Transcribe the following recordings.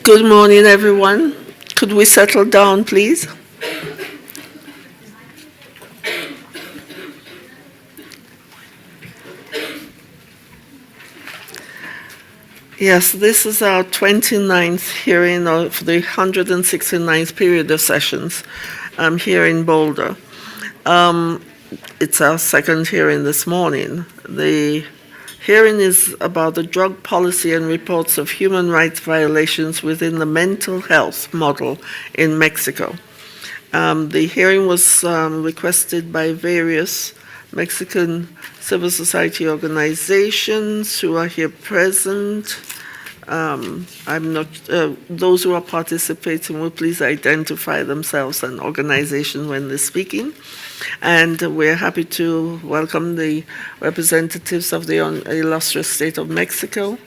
Good morning, everyone. Could we settle down, please? Yes, this is our 29th hearing of the 169th period of sessions here in Boulder. It's our second hearing this morning. The hearing is about the drug policy and reports of human rights violations within the mental health model in Mexico. The hearing was requested by various Mexican civil society organizations who are here present. Those who are participating will please identify themselves and organization when they're speaking. And we're happy to welcome the representatives of the illustrious state of Mexico,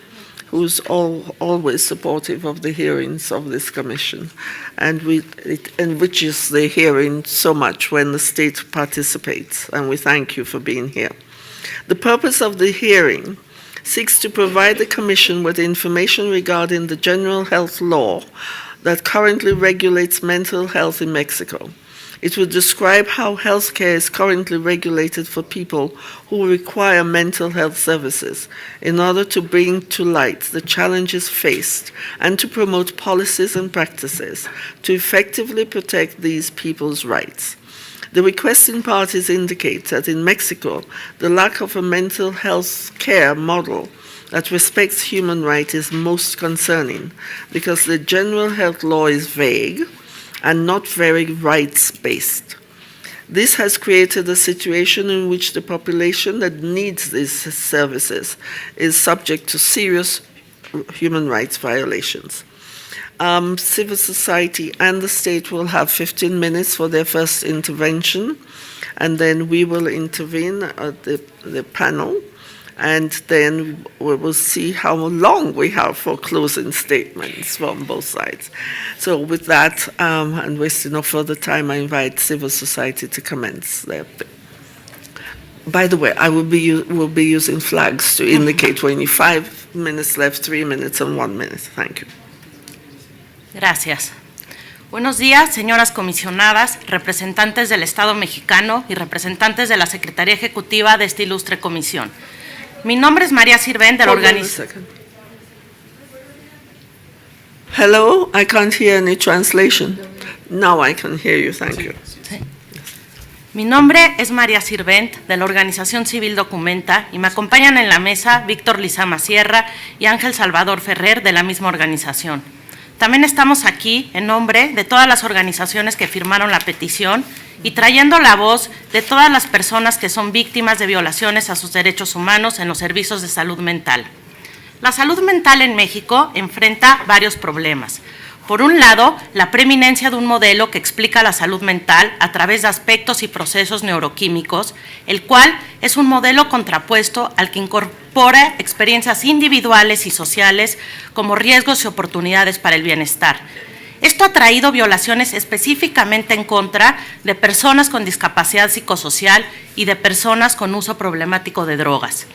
who's always supportive of the hearings of this commission. And it enriches the hearing so much when the state participates, and we thank you for being here. The purpose of the hearing seeks to provide the commission with information regarding the general health law that currently regulates mental health in Mexico. It will describe how healthcare is currently regulated for people who require mental health services in order to bring to light the challenges faced and to promote policies and practices to effectively protect these people's rights. The requesting parties indicate that in Mexico, the lack of a mental health care model that respects human rights is most concerning because the general health law is vague and not very rights-based. This has created a situation in which the population that needs these services is subject to serious human rights violations. Civil society and the state will have 15 minutes for their first intervention, and then we will intervene at the panel, and then we will see how long we have for closing statements from both sides. So with that, and wasting no further time, I invite civil society to commence their. By the way, I will be using flags to indicate when you 5 minutes left, 3 minutes, and 1 minute. Thank you. Gracias. Buenos días, señoras comisionadas, representantes del Estado mexicano y representantes de la Secretaría Ejecutiva de esta ilustre comisión. Mi nombre es María Sirvent de la organización. Hello, I can't hear any translation. Now I can hear you, thank you. Sí. Mi nombre es María Sirvent de la organización Civil Documenta y me acompañan en la mesa Víctor Lizama Sierra y Ángel Salvador Ferrer de la misma organización. También estamos aquí en nombre de todas las organizaciones que firmaron la petición y trayendo la voz de todas las personas que son víctimas de violaciones a sus derechos humanos en los servicios de salud mental. La salud mental en México enfrenta varios problemas. Por un lado, la preeminencia de un modelo que explica la salud mental a través de aspectos y procesos neuroquímicos, el cual es un modelo contrapuesto al que incorpora experiencias individuales y sociales como riesgos y oportunidades para el bienestar. Esto ha traído violaciones específicamente en contra de personas con discapacidad psicosocial y de personas con uso problemático de drogas.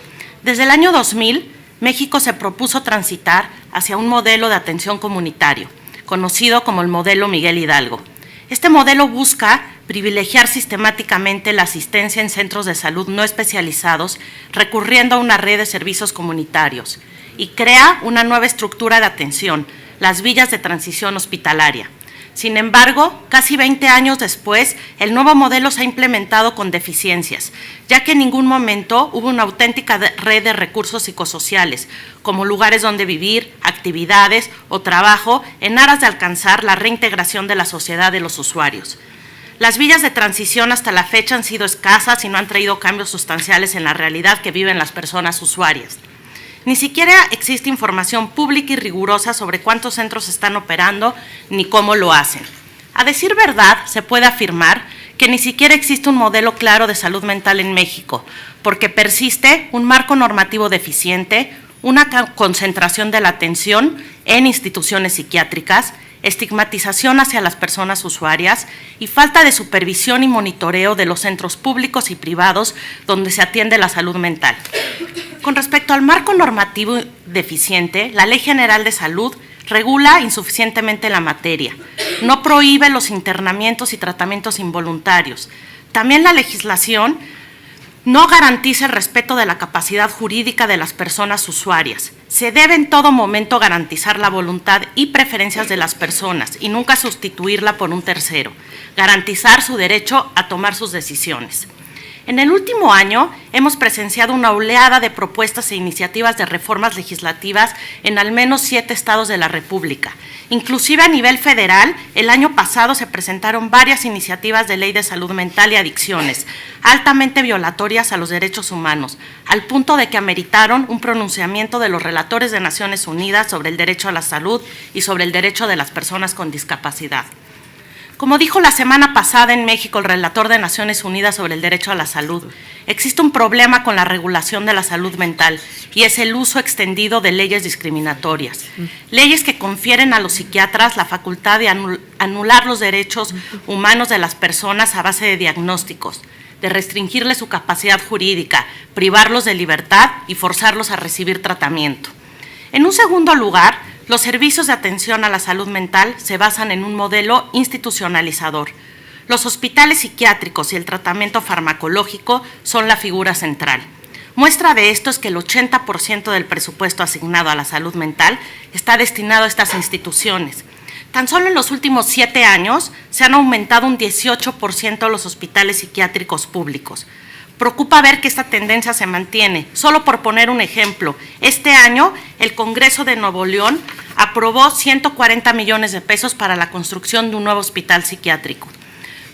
Desde el año 2000, México se propuso transitar hacia un modelo de atención comunitario, conocido como el modelo Miguel Hidalgo. Este modelo busca privilegiar sistemáticamente la asistencia en centros de salud no especializados, recurriendo a una red de servicios comunitarios, y crea una nueva estructura de atención, las villas de transición hospitalaria. Sin embargo, casi 20 años después, el nuevo modelo se ha implementado con deficiencias, ya que en ningún momento hubo una auténtica red de recursos psicosociales, como lugares donde vivir, actividades o trabajo, en aras de alcanzar la reintegración de la sociedad de los usuarios. Las villas de transición hasta la fecha han sido escasas y no han traído cambios sustanciales en la realidad que viven las personas usuarias. Ni siquiera existe información pública y rigurosa sobre cuántos centros están operando ni cómo lo hacen. A decir verdad, se puede afirmar que ni siquiera existe un modelo claro de salud mental en México, porque persiste un marco normativo deficiente, una concentración de la atención en instituciones psiquiátricas, estigmatización hacia las personas usuarias y falta de supervisión y monitoreo de los centros públicos y privados donde se atiende la salud mental. Con respecto al marco normativo deficiente, la Ley General de Salud regula insuficientemente la materia, no prohíbe los internamientos y tratamientos involuntarios. También la legislación no garantiza el respeto de la capacidad jurídica de las personas usuarias. Se debe en todo momento garantizar la voluntad y preferencias de las personas y nunca sustituirla por un tercero, garantizar su derecho a tomar sus decisiones. En el último año hemos presenciado una oleada de propuestas e iniciativas de reformas legislativas en al menos 7 estados de la República. Inclusive a nivel federal, el año pasado se presentaron varias iniciativas de ley de salud mental y adicciones, altamente violatorias a los derechos humanos, al punto de que ameritaron un pronunciamiento de los relatores de Naciones Unidas sobre el derecho a la salud y sobre el derecho de las personas con discapacidad. Como dijo la semana pasada en México el relator de Naciones Unidas sobre el derecho a la salud, existe un problema con la regulación de la salud mental y es el uso extendido de leyes discriminatorias. Leyes que confieren a los psiquiatras la facultad de anular los derechos humanos de las personas a base de diagnósticos, de restringirles su capacidad jurídica, privarlos de libertad y forzarlos a recibir tratamiento. En un segundo lugar, los servicios de atención a la salud mental se basan en un modelo institucionalizador. Los hospitales psiquiátricos y el tratamiento farmacológico son la figura central. Muestra de esto es que el 80% del presupuesto asignado a la salud mental está destinado a estas instituciones. Tan solo en los últimos 7 años se han aumentado un 18% los hospitales psiquiátricos públicos. Preocupa ver que esta tendencia se mantiene. Solo por poner un ejemplo, este año el Congreso de Nuevo León aprobó 140 millones de pesos para la construcción de un nuevo hospital psiquiátrico.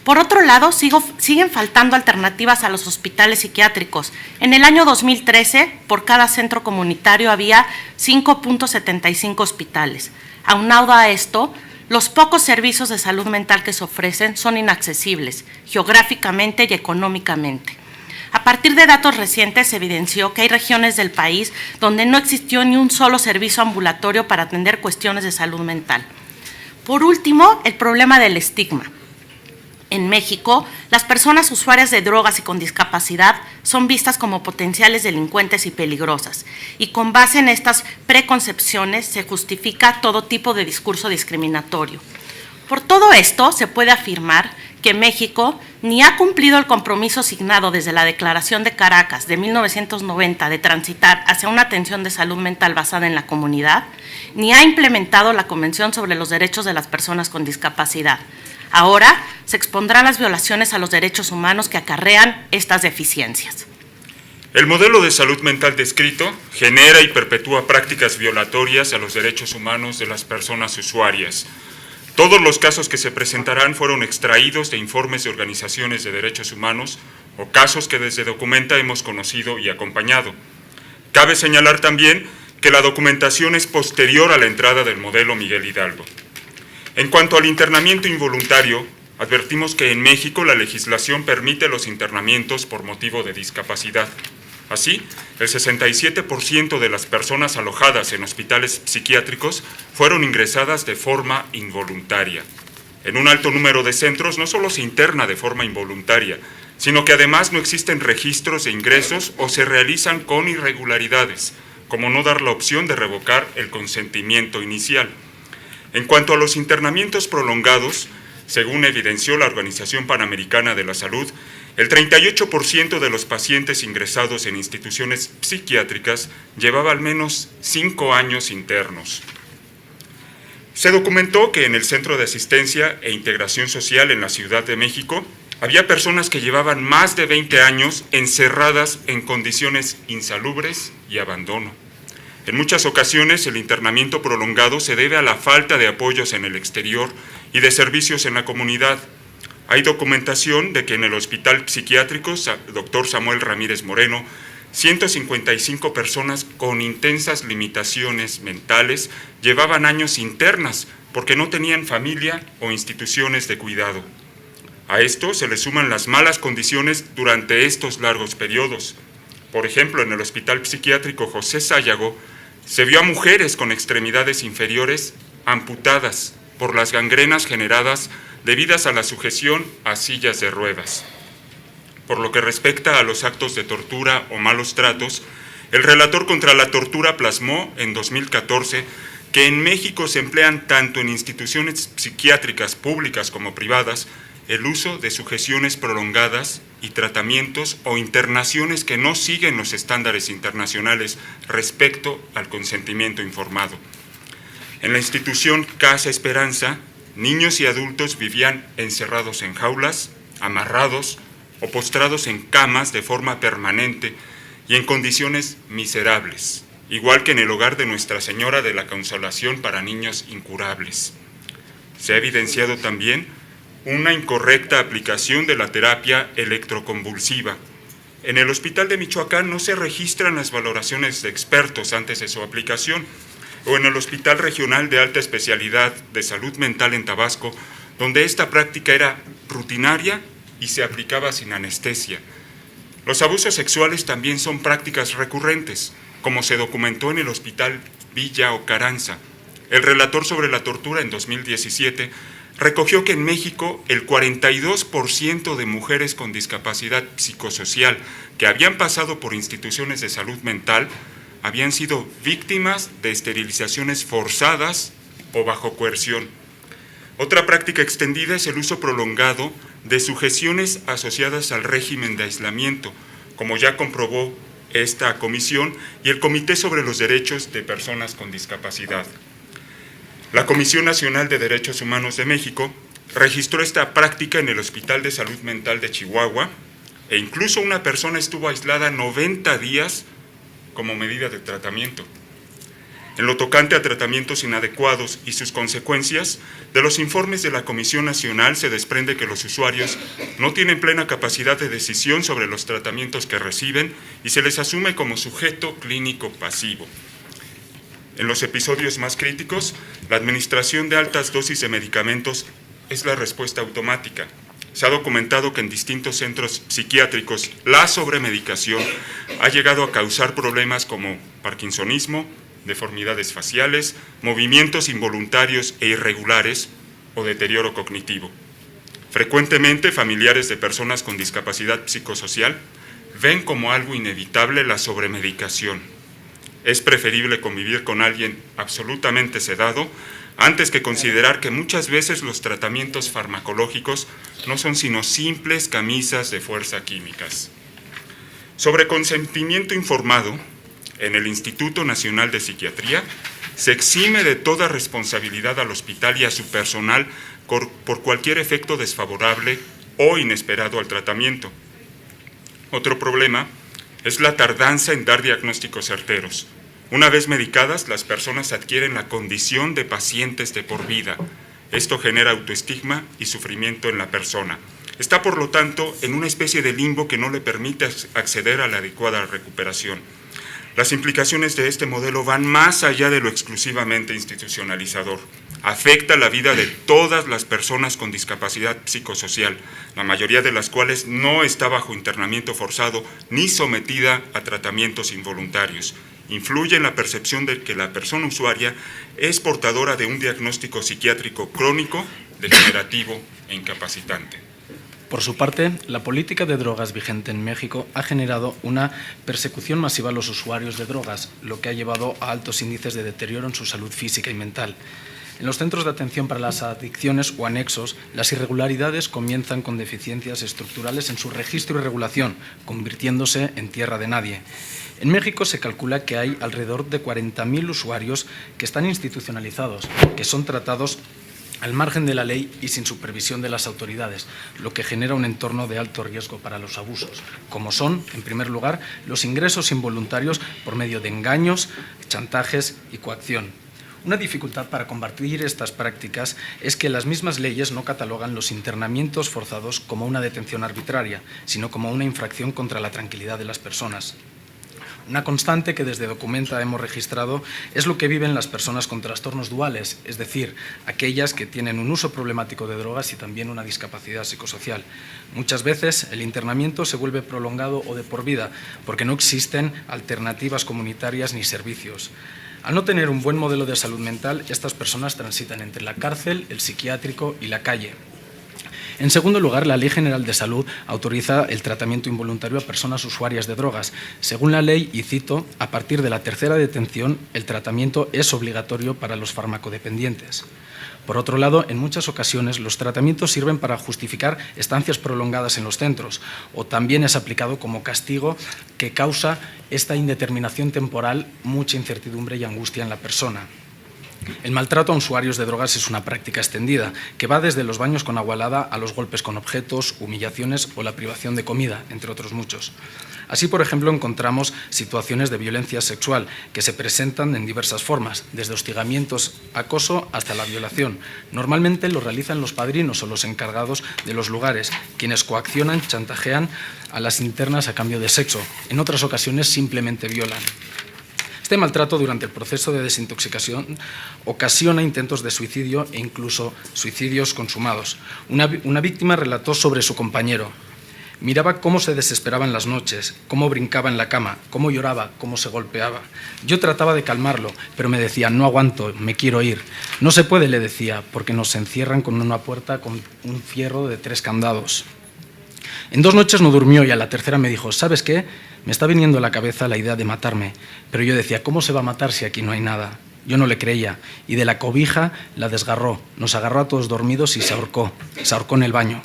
Por otro lado, siguen faltando alternativas a los hospitales psiquiátricos. En el año 2013, por cada centro comunitario había 5.75 hospitales. Aunado a esto, los pocos servicios de salud mental que se ofrecen son inaccesibles, geográficamente y económicamente. A partir de datos recientes se evidenció que hay regiones del país donde no existió ni un solo servicio ambulatorio para atender cuestiones de salud mental. Por último, el problema del estigma. En México, las personas usuarias de drogas y con discapacidad son vistas como potenciales delincuentes y peligrosas, y con base en estas preconcepciones se justifica todo tipo de discurso discriminatorio. Por todo esto, se puede afirmar que México ni ha cumplido el compromiso asignado desde la Declaración de Caracas de 1990 de transitar hacia una atención de salud mental basada en la comunidad, ni ha implementado la Convención sobre los Derechos de las Personas con Discapacidad. Ahora se expondrán las violaciones a los derechos humanos que acarrean estas deficiencias. El modelo de salud mental descrito genera y perpetúa prácticas violatorias a los derechos humanos de las personas usuarias. Todos los casos que se presentarán fueron extraídos de informes de organizaciones de derechos humanos o casos que desde Documenta hemos conocido y acompañado. Cabe señalar también que la documentación es posterior a la entrada del modelo Miguel Hidalgo. En cuanto al internamiento involuntario, advertimos que en México la legislación permite los internamientos por motivo de discapacidad. Así, el 67% de las personas alojadas en hospitales psiquiátricos fueron ingresadas de forma involuntaria. En un alto número de centros no solo se interna de forma involuntaria, sino que además no existen registros de ingresos o se realizan con irregularidades, como no dar la opción de revocar el consentimiento inicial. En cuanto a los internamientos prolongados, según evidenció la Organización Panamericana de la Salud, el 38% de los pacientes ingresados en instituciones psiquiátricas llevaba al menos 5 años internos. Se documentó que en el Centro de Asistencia e Integración Social en la Ciudad de México había personas que llevaban más de 20 años encerradas en condiciones insalubres y abandono. En muchas ocasiones el internamiento prolongado se debe a la falta de apoyos en el exterior y de servicios en la comunidad. Hay documentación de que en el Hospital Psiquiátrico Dr. Samuel Ramírez Moreno, 155 personas con intensas limitaciones mentales llevaban años internas porque no tenían familia o instituciones de cuidado. A esto se le suman las malas condiciones durante estos largos periodos. Por ejemplo, en el Hospital Psiquiátrico José Sayago se vio a mujeres con extremidades inferiores amputadas por las gangrenas generadas debidas a la sujeción a sillas de ruedas. Por lo que respecta a los actos de tortura o malos tratos, el relator contra la tortura plasmó en 2014 que en México se emplean tanto en instituciones psiquiátricas públicas como privadas el uso de sujeciones prolongadas y tratamientos o internaciones que no siguen los estándares internacionales respecto al consentimiento informado. En la institución Casa Esperanza, niños y adultos vivían encerrados en jaulas, amarrados o postrados en camas de forma permanente y en condiciones miserables, igual que en el hogar de Nuestra Señora de la Consolación para niños incurables. Se ha evidenciado también una incorrecta aplicación de la terapia electroconvulsiva. En el Hospital de Michoacán no se registran las valoraciones de expertos antes de su aplicación, o en el Hospital Regional de Alta Especialidad de Salud Mental en Tabasco, donde esta práctica era rutinaria y se aplicaba sin anestesia. Los abusos sexuales también son prácticas recurrentes, como se documentó en el Hospital Villa Ocaranza. El relator sobre la tortura en 2017 recogió que en México el 42% de mujeres con discapacidad psicosocial que habían pasado por instituciones de salud mental habían sido víctimas de esterilizaciones forzadas o bajo coerción. Otra práctica extendida es el uso prolongado de sujeciones asociadas al régimen de aislamiento, como ya comprobó esta comisión y el Comité sobre los Derechos de Personas con Discapacidad. La Comisión Nacional de Derechos Humanos de México registró esta práctica en el Hospital de Salud Mental de Chihuahua e incluso una persona estuvo aislada 90 días como medida de tratamiento. En lo tocante a tratamientos inadecuados y sus consecuencias, de los informes de la Comisión Nacional se desprende que los usuarios no tienen plena capacidad de decisión sobre los tratamientos que reciben y se les asume como sujeto clínico pasivo. En los episodios más críticos, la administración de altas dosis de medicamentos es la respuesta automática. Se ha documentado que en distintos centros psiquiátricos la sobremedicación ha llegado a causar problemas como parkinsonismo, deformidades faciales, movimientos involuntarios e irregulares o deterioro cognitivo. Frecuentemente, familiares de personas con discapacidad psicosocial ven como algo inevitable la sobremedicación. Es preferible convivir con alguien absolutamente sedado antes que considerar que muchas veces los tratamientos farmacológicos no son sino simples camisas de fuerza químicas. Sobre consentimiento informado, en el Instituto Nacional de Psiquiatría se exime de toda responsabilidad al hospital y a su personal por cualquier efecto desfavorable o inesperado al tratamiento. Otro problema es la tardanza en dar diagnósticos certeros. Una vez medicadas, las personas adquieren la condición de pacientes de por vida. Esto genera autoestigma y sufrimiento en la persona. Está, por lo tanto, en una especie de limbo que no le permite acceder a la adecuada recuperación. Las implicaciones de este modelo van más allá de lo exclusivamente institucionalizador. Afecta la vida de todas las personas con discapacidad psicosocial, la mayoría de las cuales no está bajo internamiento forzado ni sometida a tratamientos involuntarios. Influye en la percepción de que la persona usuaria es portadora de un diagnóstico psiquiátrico crónico, degenerativo e incapacitante. Por su parte, la política de drogas vigente en México ha generado una persecución masiva a los usuarios de drogas, lo que ha llevado a altos índices de deterioro en su salud física y mental. En los centros de atención para las adicciones o anexos, las irregularidades comienzan con deficiencias estructurales en su registro y regulación, convirtiéndose en tierra de nadie. En México se calcula que hay alrededor de 40.000 usuarios que están institucionalizados, que son tratados al margen de la ley y sin supervisión de las autoridades, lo que genera un entorno de alto riesgo para los abusos, como son, en primer lugar, los ingresos involuntarios por medio de engaños, chantajes y coacción. Una dificultad para combatir estas prácticas es que las mismas leyes no catalogan los internamientos forzados como una detención arbitraria, sino como una infracción contra la tranquilidad de las personas. Una constante que desde Documenta hemos registrado es lo que viven las personas con trastornos duales, es decir, aquellas que tienen un uso problemático de drogas y también una discapacidad psicosocial. Muchas veces el internamiento se vuelve prolongado o de por vida porque no existen alternativas comunitarias ni servicios. Al no tener un buen modelo de salud mental, estas personas transitan entre la cárcel, el psiquiátrico y la calle. En segundo lugar, la Ley General de Salud autoriza el tratamiento involuntario a personas usuarias de drogas. Según la ley, y cito, a partir de la tercera detención, el tratamiento es obligatorio para los farmacodependientes. Por otro lado, en muchas ocasiones los tratamientos sirven para justificar estancias prolongadas en los centros o también es aplicado como castigo que causa esta indeterminación temporal, mucha incertidumbre y angustia en la persona. El maltrato a usuarios de drogas es una práctica extendida, que va desde los baños con agua helada a los golpes con objetos, humillaciones o la privación de comida, entre otros muchos. Así, por ejemplo, encontramos situaciones de violencia sexual que se presentan en diversas formas, desde hostigamientos, acoso hasta la violación. Normalmente lo realizan los padrinos o los encargados de los lugares, quienes coaccionan, chantajean a las internas a cambio de sexo. En otras ocasiones simplemente violan. Este maltrato durante el proceso de desintoxicación ocasiona intentos de suicidio e incluso suicidios consumados. Una víctima relató sobre su compañero. Miraba cómo se desesperaba en las noches, cómo brincaba en la cama, cómo lloraba, cómo se golpeaba. Yo trataba de calmarlo, pero me decía, no aguanto, me quiero ir. No se puede, le decía, porque nos encierran con una puerta con un fierro de 3 candados. En 2 noches no durmió y a la tercera me dijo, ¿sabes qué? Me está viniendo a la cabeza la idea de matarme, pero yo decía, ¿cómo se va a matar si aquí no hay nada? Yo no le creía, y de la cobija la desgarró, nos agarró a todos dormidos y se ahorcó en el baño.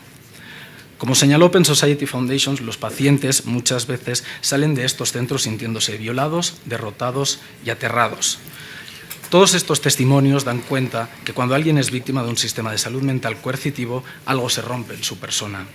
Como señaló Open Society Foundation, los pacientes muchas veces salen de estos centros sintiéndose violados, derrotados y aterrados. Todos estos testimonios dan cuenta que cuando alguien es víctima de un sistema de salud mental coercitivo, algo se rompe en su persona.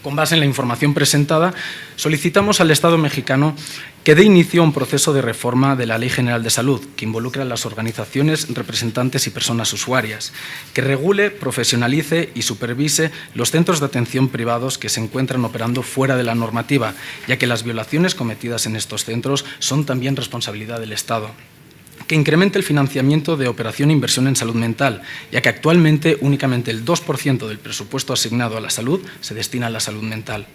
Con base en la información presentada, solicitamos al Estado mexicano que dé inicio a un proceso de reforma de la Ley General de Salud, que involucre a las organizaciones, representantes y personas usuarias, que regule, profesionalice y supervise los centros de atención privados que se encuentran operando fuera de la normativa, ya que las violaciones cometidas en estos centros son también responsabilidad del Estado. Que incremente el financiamiento de operación e inversión en salud mental, ya que actualmente únicamente el 2% del presupuesto asignado a la salud se destina a la salud mental.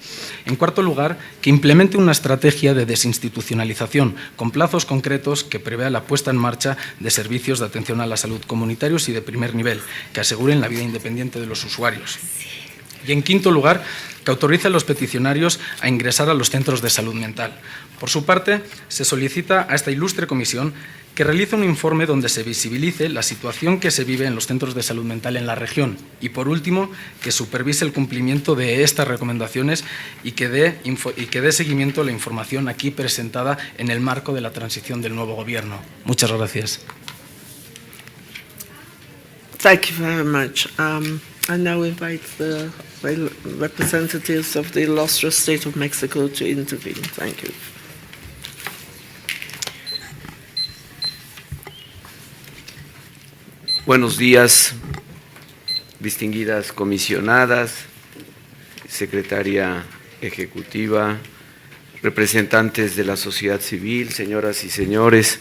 En cuarto lugar, que implemente una estrategia de desinstitucionalización con plazos concretos que prevea la puesta en marcha de servicios de atención a la salud comunitarios y de primer nivel, que aseguren la vida independiente de los usuarios. Y en quinto lugar, que autorice a los peticionarios a ingresar a los centros de salud mental. Por su parte, se solicita a esta ilustre comisión que realice un informe donde se visibilice la situación que se vive en los centros de salud mental en la región y, por último, que supervise el cumplimiento de estas recomendaciones y que dé seguimiento a la información aquí presentada en el marco de la transición del nuevo Gobierno. Muchas gracias. Thank you very much. I now invite the representatives of the illustrious state of Mexico to intervene. Thank you. Buenos días, distinguidas comisionadas, secretaria ejecutiva, representantes de la sociedad civil, señoras y señores.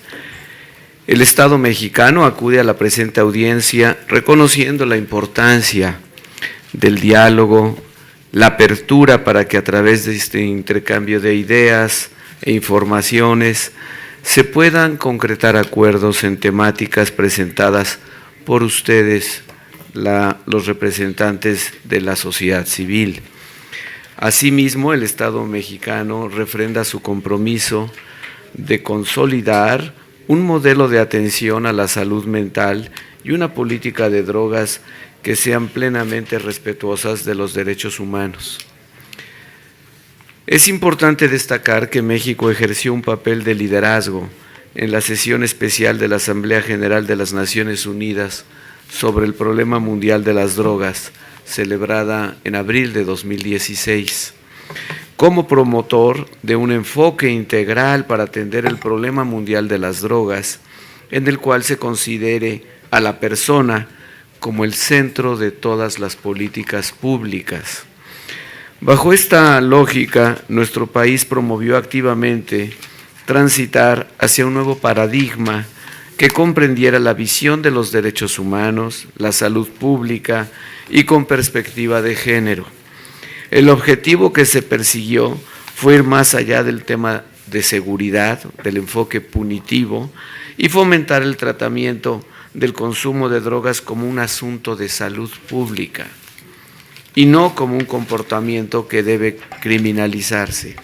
El Estado mexicano acude a la presente audiencia reconociendo la importancia del diálogo, la apertura para que a través de este intercambio de ideas e informaciones se puedan concretar acuerdos en temáticas presentadas por ustedes, los representantes de la sociedad civil. Asimismo, el Estado mexicano refrenda su compromiso de consolidar un modelo de atención a la salud mental y una política de drogas que sean plenamente respetuosas de los derechos humanos. Es importante destacar que México ejerció un papel de liderazgo en la sesión especial de la Asamblea General de las Naciones Unidas sobre el problema mundial de las drogas, celebrada en abril de 2016, como promotor de un enfoque integral para atender el problema mundial de las drogas, en el cual se considere a la persona como el centro de todas las políticas públicas. Bajo esta lógica, nuestro país promovió activamente transitar hacia un nuevo paradigma que comprendiera la visión de los derechos humanos, la salud pública y con perspectiva de género. El objetivo que se persiguió fue ir más allá del tema de seguridad, del enfoque punitivo, y fomentar el tratamiento del consumo de drogas como un asunto de salud pública. y no como un comportamiento que debe criminalizarse.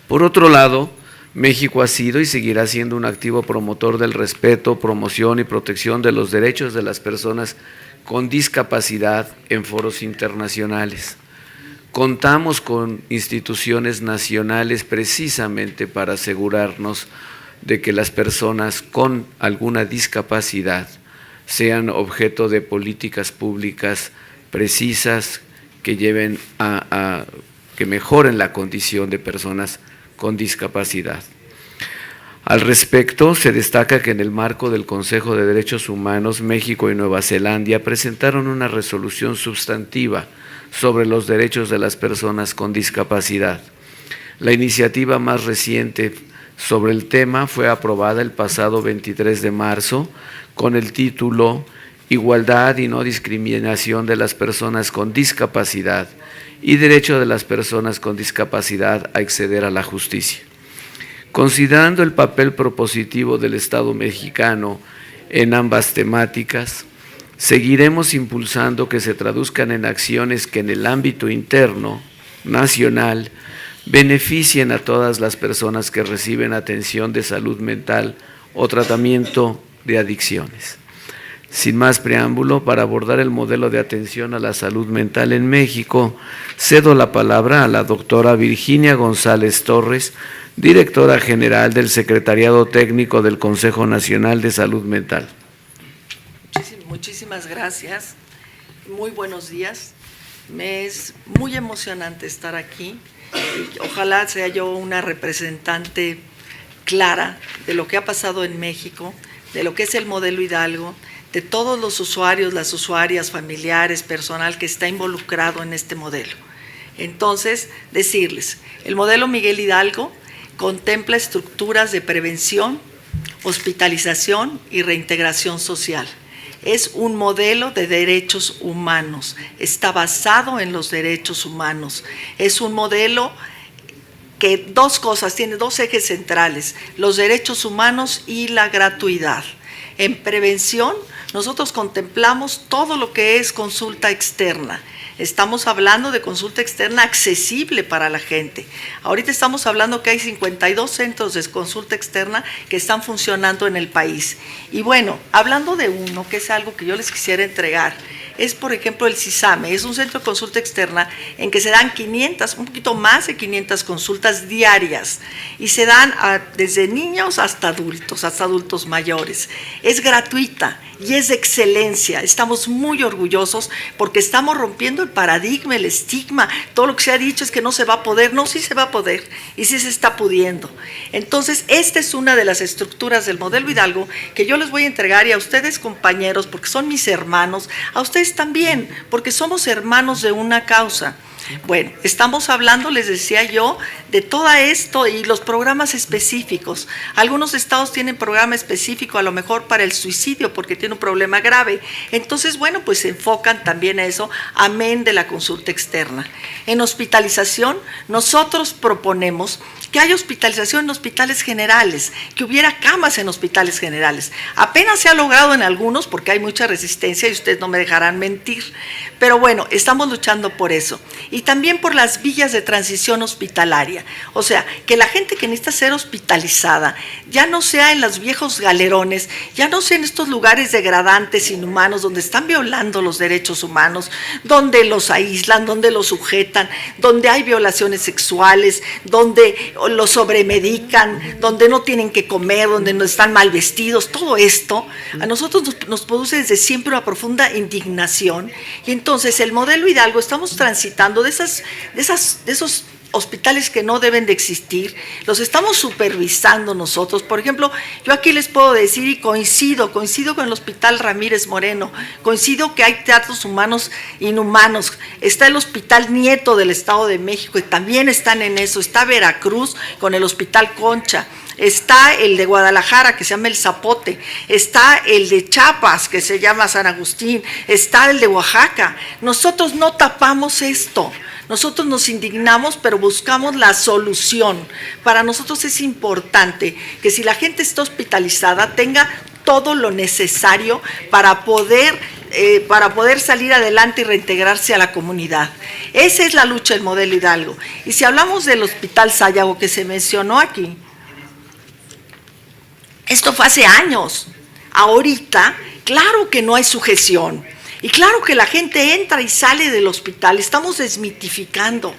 Por otro lado, México ha sido y seguirá siendo un activo promotor del respeto, promoción y protección de los derechos de las personas con discapacidad en foros internacionales. Contamos con instituciones nacionales precisamente para asegurarnos de que las personas con alguna discapacidad sean objeto de políticas públicas precisas que lleven que mejoren la condición de personas con discapacidad. Al respecto, se destaca que en el marco del Consejo de Derechos Humanos, México y Nueva Zelanda presentaron una resolución sustantiva sobre los derechos de las personas con discapacidad. La iniciativa más reciente sobre el tema fue aprobada el pasado 23 de marzo con el título Igualdad y no discriminación de las personas con discapacidad y derecho de las personas con discapacidad a acceder a la justicia. Considerando el papel propositivo del Estado mexicano en ambas temáticas, seguiremos impulsando que se traduzcan en acciones que en el ámbito interno, nacional, beneficien a todas las personas que reciben atención de salud mental o tratamiento de adicciones. Sin más preámbulo, para abordar el modelo de atención a la salud mental en México, cedo la palabra a la doctora Virginia González Torres, directora general del Secretariado Técnico del Consejo Nacional de Salud Mental. Muchísimas gracias. Muy buenos días. Me es muy emocionante estar aquí. Ojalá sea yo una representante clara de lo que ha pasado en México, de lo que es el modelo Hidalgo, de todos los usuarios, las usuarias, familiares, personal que está involucrado en este modelo. Entonces, decirles, el modelo Miguel Hidalgo contempla estructuras de prevención, hospitalización y reintegración social. Es un modelo de derechos humanos, está basado en los derechos humanos. Es un modelo que tiene dos ejes centrales, los derechos humanos y la gratuidad. En prevención, nosotros contemplamos todo lo que es consulta externa. Estamos hablando de consulta externa accesible para la gente. Ahorita estamos hablando que hay 52 centros de consulta externa que están funcionando en el país. Y bueno, hablando de uno, que es algo que yo les quisiera entregar, es por ejemplo el CISAME, es un centro de consulta externa en que se dan 500, un poquito más de 500 consultas diarias y se dan desde niños hasta adultos mayores. Es gratuita y es de excelencia. Estamos muy orgullosos porque estamos rompiendo el paradigma, el estigma. Todo lo que se ha dicho es que no se va a poder. No, sí se va a poder y sí se está pudiendo. Entonces, esta es una de las estructuras del modelo Hidalgo que yo les voy a entregar, y a ustedes, compañeros, porque son mis hermanos, a ustedes también, porque somos hermanos de una causa. Bueno, estamos hablando, les decía yo, de todo esto y los programas específicos. Algunos estados tienen programa específico a lo mejor para el suicidio porque tiene un problema grave. Entonces, bueno, pues se enfocan también a eso, amén de la consulta externa. En hospitalización, nosotros proponemos que haya hospitalización en hospitales generales, que hubiera camas en hospitales generales. Apenas se ha logrado en algunos porque hay mucha resistencia y ustedes no me dejarán mentir, pero bueno, estamos luchando por eso. Y también por las villas de transición hospitalaria, o sea, que la gente que necesita ser hospitalizada ya no sea en los viejos galerones, ya no sea en estos lugares degradantes, inhumanos, donde están violando los derechos humanos, donde los aíslan, donde los sujetan, donde hay violaciones sexuales, donde los sobremedican, donde no tienen que comer, donde no están mal vestidos. Todo esto a nosotros nos produce desde siempre una profunda indignación, y entonces el modelo Hidalgo estamos transitando de esos hospitales que no deben de existir, los estamos supervisando nosotros. Por ejemplo, yo aquí les puedo decir, y coincido con el Hospital Ramírez Moreno, coincido que hay tratos humanos inhumanos. Está el Hospital Nieto del Estado de México y también están en eso. Está Veracruz con el Hospital Concha. Está el de Guadalajara, que se llama El Zapote, está el de Chiapas, que se llama San Agustín, está el de Oaxaca. Nosotros no tapamos esto, nosotros nos indignamos, pero buscamos la solución. Para nosotros es importante que si la gente está hospitalizada, tenga todo lo necesario para poder para poder salir adelante y reintegrarse a la comunidad. Esa es la lucha del modelo Hidalgo. Y si hablamos del Hospital Sayago que se mencionó aquí, esto fue hace años. Ahorita, claro que no hay sujeción. Y claro que la gente entra y sale del hospital. Estamos desmitificando.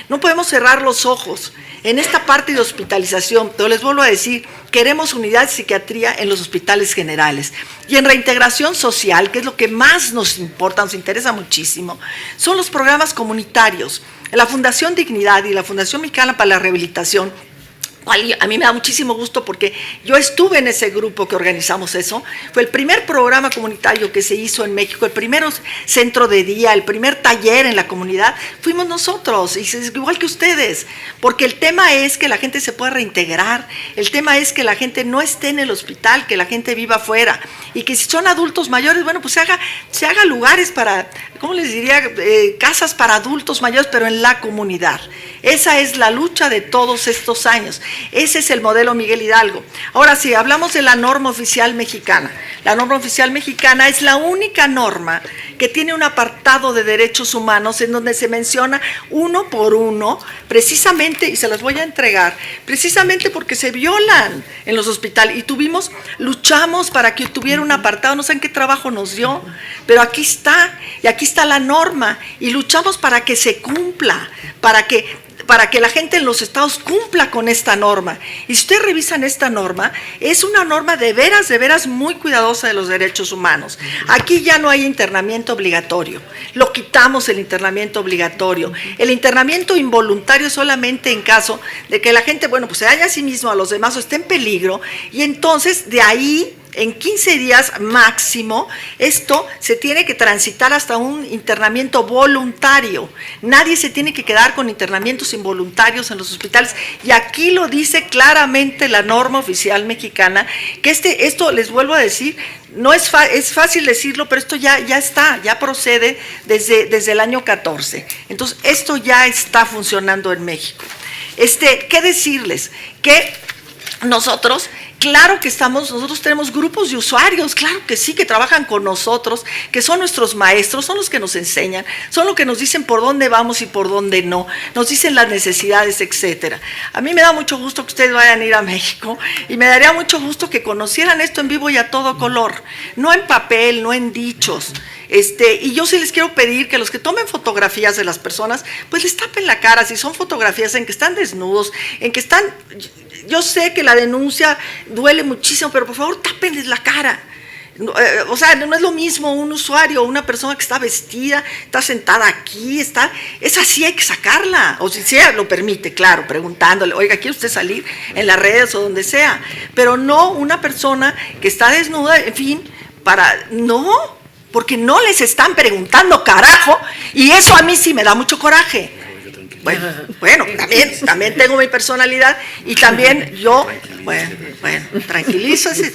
No podemos cerrar los ojos en esta parte de hospitalización, pero les vuelvo a decir, queremos unidad de psiquiatría en los hospitales generales. Y en reintegración social, que es lo que más nos importa, nos interesa muchísimo, son los programas comunitarios. La Fundación Dignidad y la Fundación Mexicana para la Rehabilitación, a mí me da muchísimo gusto porque yo estuve en ese grupo que organizamos eso. Fue el primer programa comunitario que se hizo en México, el primer centro de día, el primer taller en la comunidad, fuimos nosotros, y igual que ustedes, porque el tema es que la gente se pueda reintegrar, el tema es que la gente no esté en el hospital, que la gente viva afuera, y que si son adultos mayores, bueno, pues se haga lugares para, ¿cómo les diría? Casas para adultos mayores, pero en la comunidad. Esa es la lucha de todos estos años. Ese es el modelo Miguel Hidalgo. Ahora sí, hablamos de la norma oficial mexicana. La norma oficial mexicana es la única norma que tiene un apartado de derechos humanos en donde se menciona uno por uno, precisamente, y se las voy a entregar, precisamente porque se violan en los hospitales. Y luchamos para que tuviera un apartado, no sé en qué trabajo nos dio, pero aquí está, y aquí está la norma, y luchamos para que se cumpla, para que la gente en los estados cumpla con esta norma. Y si ustedes revisan esta norma, es una norma de veras muy cuidadosa de los derechos humanos. Aquí ya no hay internamiento obligatorio, lo quitamos el internamiento obligatorio. El internamiento involuntario solamente en caso de que la gente, bueno, pues se dañe a sí mismo, a los demás, o esté en peligro, y entonces de ahí, en 15 días máximo, esto se tiene que transitar hasta un internamiento voluntario. Nadie se tiene que quedar con internamientos involuntarios en los hospitales. Y aquí lo dice claramente la norma oficial mexicana, que esto les vuelvo a decir, no es fácil decirlo, pero esto ya está, ya procede desde el año 14. Entonces, esto ya está funcionando en México. ¿Qué decirles? Que nosotros, claro que nosotros tenemos grupos de usuarios, claro que sí, que trabajan con nosotros, que son nuestros maestros, son los que nos enseñan, son los que nos dicen por dónde vamos y por dónde no, nos dicen las necesidades, etcétera. A mí me da mucho gusto que ustedes vayan a ir a México y me daría mucho gusto que conocieran esto en vivo y a todo color, no en papel, no en dichos. Y yo sí les quiero pedir que los que tomen fotografías de las personas, pues les tapen la cara, si son fotografías en que están desnudos, en que están, yo sé que la denuncia duele muchísimo, pero por favor tápenles la cara. O sea, no es lo mismo un usuario, una persona que está vestida, está sentada aquí, es así, hay que sacarla, o si sea, lo permite, claro, preguntándole, oiga, ¿quiere usted salir en las redes o donde sea? Pero no una persona que está desnuda, en fin, no, porque no les están preguntando, carajo, y eso a mí sí me da mucho coraje. Bueno, también tengo mi personalidad y también yo, tranquilízase.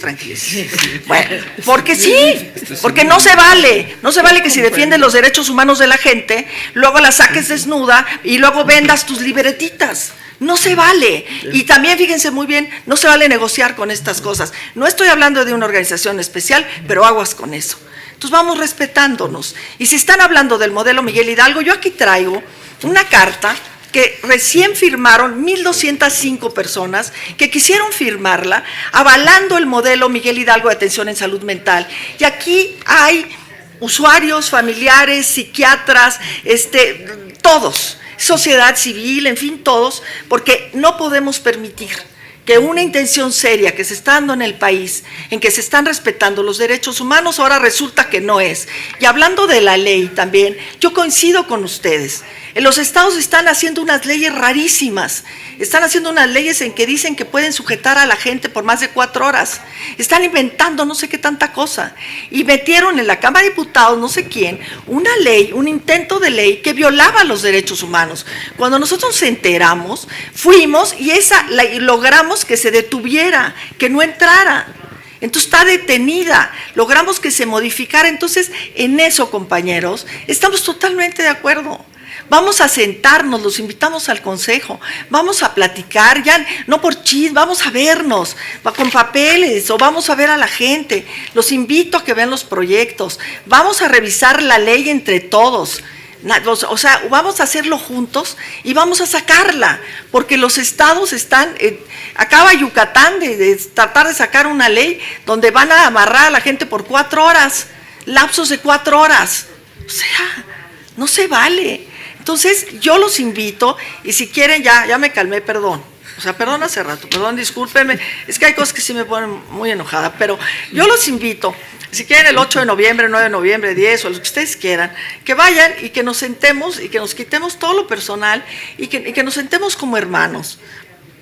Bueno, porque sí, porque no se vale que si defiendes los derechos humanos de la gente, luego la saques desnuda y luego vendas tus libretitas. No se vale. Y también, fíjense muy bien, no se vale negociar con estas cosas. No estoy hablando de una organización especial, pero aguas con eso. Entonces vamos respetándonos. Y si están hablando del modelo Miguel Hidalgo, yo aquí traigo una carta que recién firmaron 1,205 personas que quisieron firmarla, avalando el modelo Miguel Hidalgo de atención en salud mental. Y aquí hay usuarios, familiares, psiquiatras, todos, sociedad civil, en fin, todos, porque no podemos permitir que una intención seria que se está dando en el país, en que se están respetando los derechos humanos, ahora resulta que no es. Y hablando de la ley también, yo coincido con ustedes. En los estados están haciendo unas leyes rarísimas, están haciendo unas leyes en que dicen que pueden sujetar a la gente por más de 4 horas, están inventando no sé qué tanta cosa, y metieron en la Cámara de Diputados, no sé quién, una ley, un intento de ley que violaba los derechos humanos. Cuando nosotros nos enteramos, fuimos y logramos que se detuviera, que no entrara. Entonces está detenida, logramos que se modificara. Entonces, en eso, compañeros, estamos totalmente de acuerdo. Vamos a sentarnos, los invitamos al consejo, vamos a platicar, ya no por chis, vamos a vernos con papeles o vamos a ver a la gente. Los invito a que vean los proyectos, vamos a revisar la ley entre todos. O sea, vamos a hacerlo juntos y vamos a sacarla, porque los estados están, acaba Yucatán de tratar de sacar una ley donde van a amarrar a la gente por 4 horas, lapsos de 4 horas, o sea, no se vale. Entonces, yo los invito, y si quieren, ya me calmé, perdón. O sea, perdón hace rato, perdón, discúlpenme, es que hay cosas que sí me ponen muy enojada, pero yo los invito, si quieren el 8 de noviembre, 9 de noviembre, 10 o lo que ustedes quieran, que vayan y que nos sentemos y que nos quitemos todo lo personal y que nos sentemos como hermanos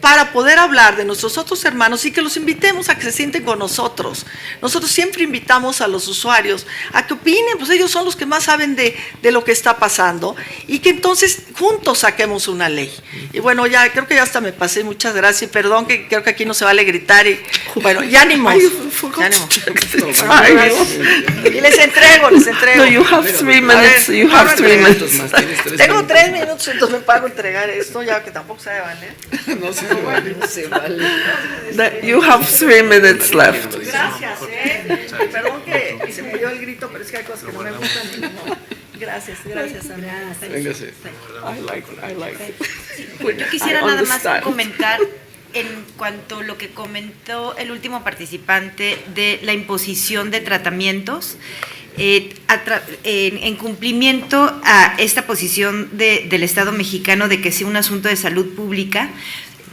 para poder hablar de nuestros otros hermanos y que los invitemos a que se sienten con nosotros. Nosotros siempre invitamos a los usuarios a que opinen, pues ellos son los que más saben de lo que está pasando y que entonces juntos saquemos una ley. Y bueno, ya creo que ya hasta me pasé, muchas gracias y perdón que creo que aquí no se vale gritar y bueno, ya ni modo. Y les entrego. No, you have 3 minutes, you have 3 minutes. Tengo 3 minutos, entonces me pago entregar esto, ya que tampoco se vale. No se vale. You have 3 minutes left. Gracias, perdón que se me dio el grito, pero es que hay cosas que no me gustan. Gracias, Ana. Véngase. I like it. Yo quisiera I nada más understand. comentar en cuanto a lo que comentó el último participante de la imposición de tratamientos. En cumplimiento a esta posición del Estado mexicano de que sea un asunto de salud pública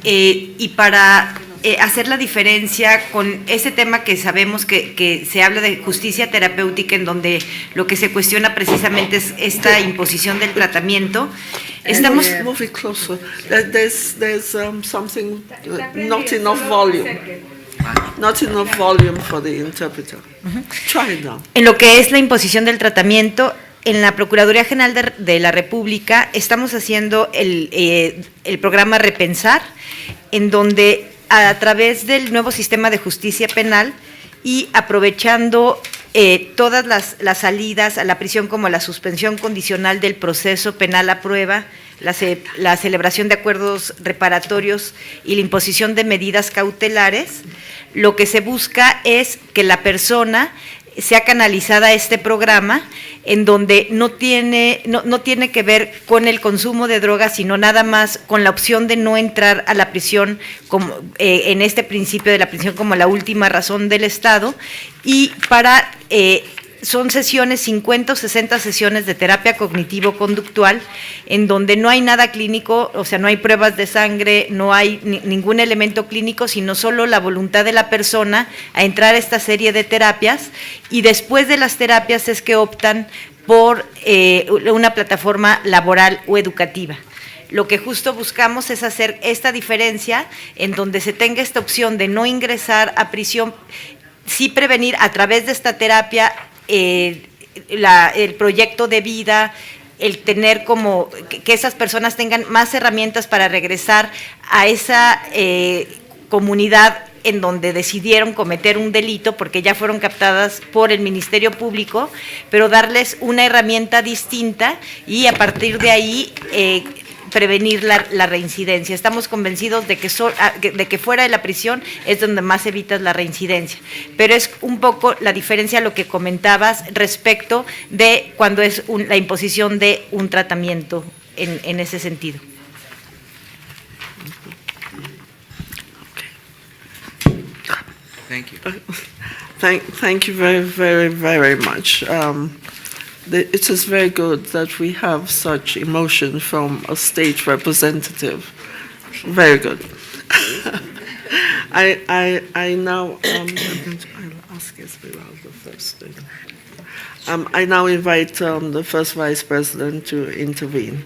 y para hacer la diferencia con ese tema que sabemos que se habla de justicia terapéutica, en donde lo que se cuestiona precisamente es esta imposición del tratamiento. Estamos Move it closer. There's something, not enough volume. Not enough volume for the interpreter. Try it now. en lo que es la imposición del tratamiento. En la Procuraduría General de la República estamos haciendo el programa Repensar, en donde a través del nuevo sistema de justicia penal y aprovechando todas las salidas a la prisión, como la suspensión condicional del proceso penal a prueba, la celebración de acuerdos reparatorios y la imposición de medidas cautelares, lo que se busca es que la persona sea canalizada a este programa, en donde no tiene que ver con el consumo de drogas, sino nada más con la opción de no entrar a la prisión, como en este principio de la prisión como la última razón del Estado, y para son sesiones, 50 o 60 sesiones de terapia cognitivo-conductual, en donde no hay nada clínico, o sea, no hay pruebas de sangre, no hay ningún elemento clínico, sino solo la voluntad de la persona a entrar a esta serie de terapias, y después de las terapias es que optan por una plataforma laboral o educativa. Lo que justo buscamos es hacer esta diferencia, en donde se tenga esta opción de no ingresar a prisión, sí prevenir a través de esta terapia el proyecto de vida, el tener como que esas personas tengan más herramientas para regresar a esa comunidad en donde decidieron cometer un delito porque ya fueron captadas por el Ministerio Público, pero darles una herramienta distinta y a partir de ahí prevenir la reincidencia. Estamos convencidos de que fuera de la prisión es donde más evitas la reincidencia, pero es un poco la diferencia a lo que comentabas respecto de cuando es la imposición de un tratamiento en ese sentido. Thank you. Thank you very, very, very much. It is very good that we have such emotion from a state representative. Very good. I now I'll ask Esmeralda first. I now invite the first Vice President to intervene.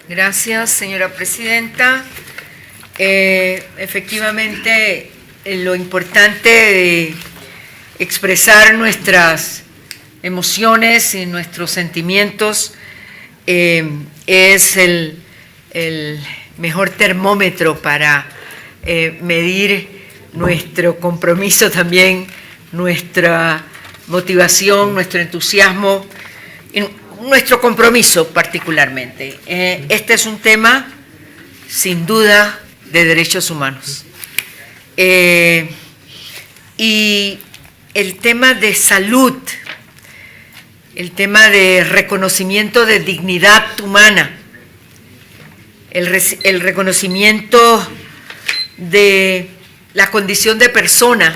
Gracias, señora presidenta. Efectivamente, lo importante de expresar nuestras emociones y nuestros sentimientos es el mejor termómetro para medir nuestro compromiso también, nuestra motivación, nuestro entusiasmo, nuestro compromiso particularmente. Este es un tema, sin duda, de derechos humanos. Y el tema de salud, el tema de reconocimiento de dignidad humana, el reconocimiento de la condición de persona,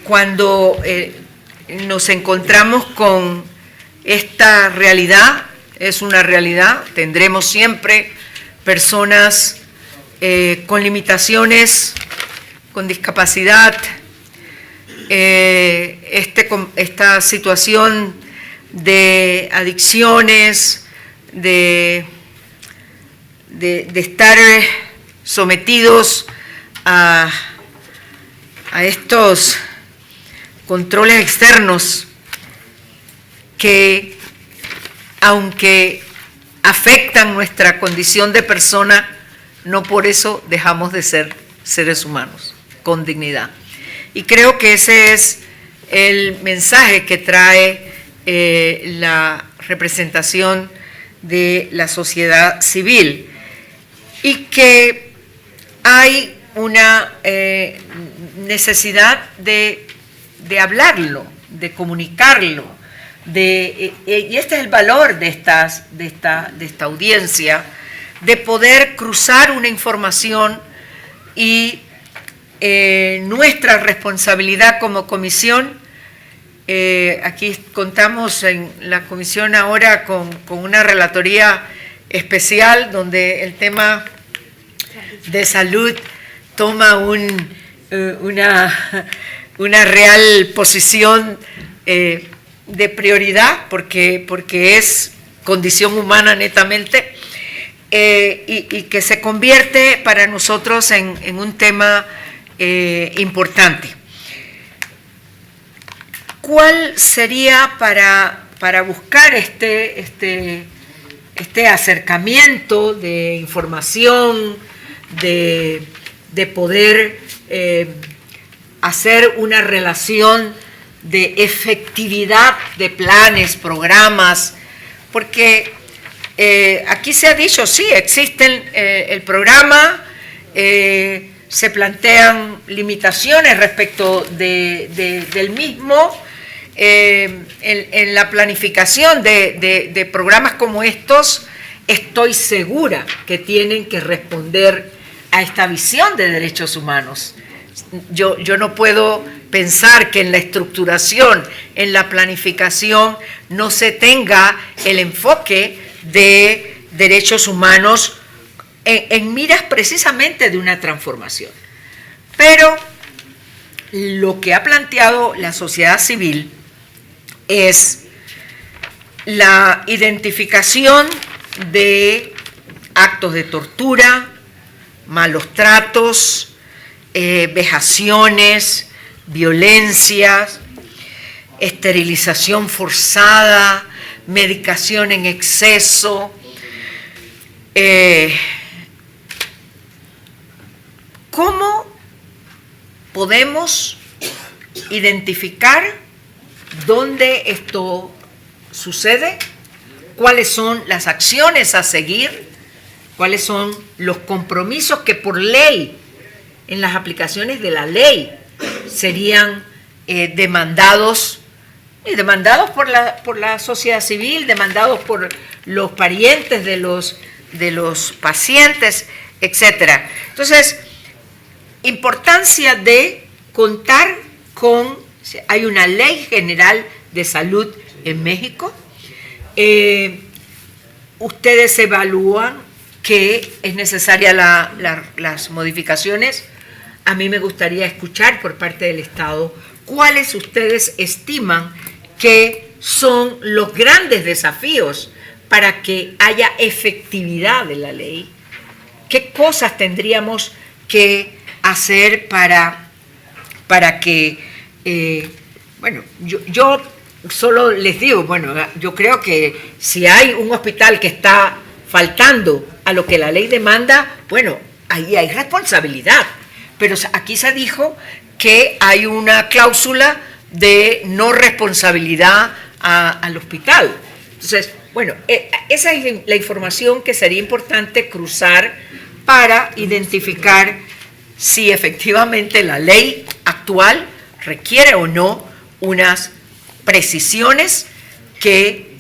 cuando nos encontramos con esta realidad, es una realidad, tendremos siempre personas con limitaciones, con discapacidad, esta situación de adicciones, de estar sometidos a estos controles externos que, aunque afectan nuestra condición de persona, no por eso dejamos de ser seres humanos con dignidad. Y creo que ese es el mensaje que trae la representación de la sociedad civil, y que hay una necesidad de hablarlo, de comunicarlo, y este es el valor de esta audiencia, de poder cruzar una información, y nuestra responsabilidad como comisión. Aquí contamos en la comisión ahora con una relatoría especial donde el tema de salud toma una real posición de prioridad, porque es condición humana netamente, y que se convierte para nosotros en un tema importante. ¿Cuál sería para buscar este acercamiento de información, de poder hacer una relación de efectividad de planes, programas? Porque aquí se ha dicho, sí, existen el programa, se plantean limitaciones respecto del mismo. En la planificación de programas como estos, estoy segura que tienen que responder a esta visión de derechos humanos. Yo no puedo pensar que en la estructuración, en la planificación, no se tenga el enfoque de derechos humanos en miras precisamente de una transformación. Pero lo que ha planteado la sociedad civil es la identificación de actos de tortura, malos tratos, vejaciones, violencias, esterilización forzada, medicación en exceso, ¿cómo podemos identificar dónde esto sucede? ¿Cuáles son las acciones a seguir? ¿Cuáles son los compromisos que por ley, en las aplicaciones de la ley, serían demandados? Y demandados por la sociedad civil, demandados por los parientes de los pacientes, etc. Entonces, importancia de contar con, hay una ley general de salud en México. Ustedes evalúan que es necesaria las modificaciones. A mí me gustaría escuchar por parte del Estado cuáles ustedes estiman que son los grandes desafíos para que haya efectividad de la ley. ¿Qué cosas tendríamos que hacer para que, bueno, yo solo les digo, bueno, yo creo que si hay un hospital que está faltando a lo que la ley demanda, bueno, ahí hay responsabilidad. Pero aquí se dijo que hay una cláusula de no responsabilidad al hospital. Entonces, bueno, esa es la información que sería importante cruzar para identificar si efectivamente la ley actual requiere o no unas precisiones que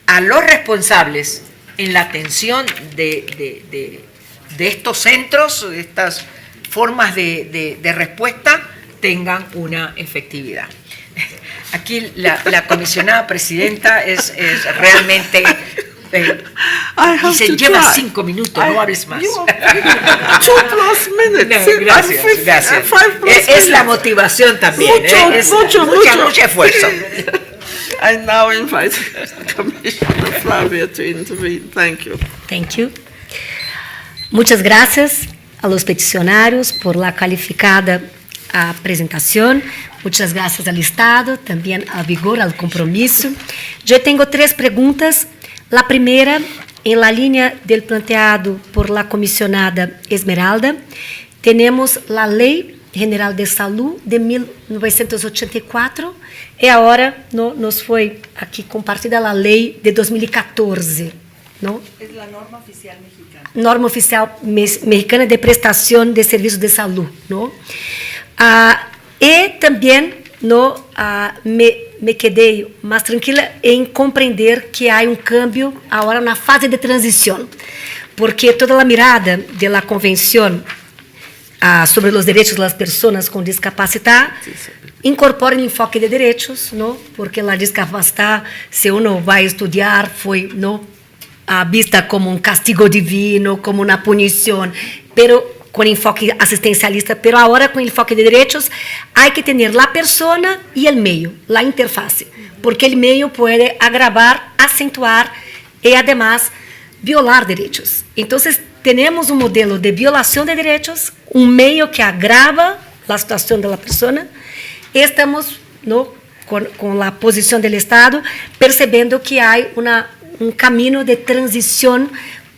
a los responsables en la atención de estos centros, de estas formas de respuesta, tengan una efectividad. Aquí la comisionada presidenta es realmente... dice, lleva 5 minutos, no hables más. 2+ minutes. Gracias. 5+ Es la motivación también. Mucho esfuerzo. I now invite Commissioner Flavia to intervene. Thank you. Thank you. Muchas gracias a los peticionarios por la calificada presentación. Muchas gracias al Estado, también a Vigor, al compromiso. Yo tengo 3 preguntas. La primera, en la línea del planteado por la comisionada Esmeralda, tenemos la Ley General de Salud de 1984 y ahora nos fue aquí compartida la Ley de 2014, ¿no? Es la norma oficial mexicana. Norma Oficial Mexicana de Prestación de Servicios de Salud, ¿no? Y también me quedé más tranquila en comprender que hay un cambio ahora en la fase de transición, porque toda la mirada de la Convención sobre los derechos de las personas con discapacidad incorpora el enfoque de derechos, ¿no? Porque la discapacidad, si uno va a estudiar, fue, ¿no?, vista como un castigo divino, como una punición, pero con enfoque asistencialista, pero ahora con enfoque de derechos hay que tener la persona y el medio, la interfase, porque el medio puede agravar, acentuar y además violar derechos. Entonces tenemos un modelo de violación de derechos, un medio que agrava la situación de la persona, y estamos, ¿no?, con la posición del Estado, percibiendo que hay un camino de transición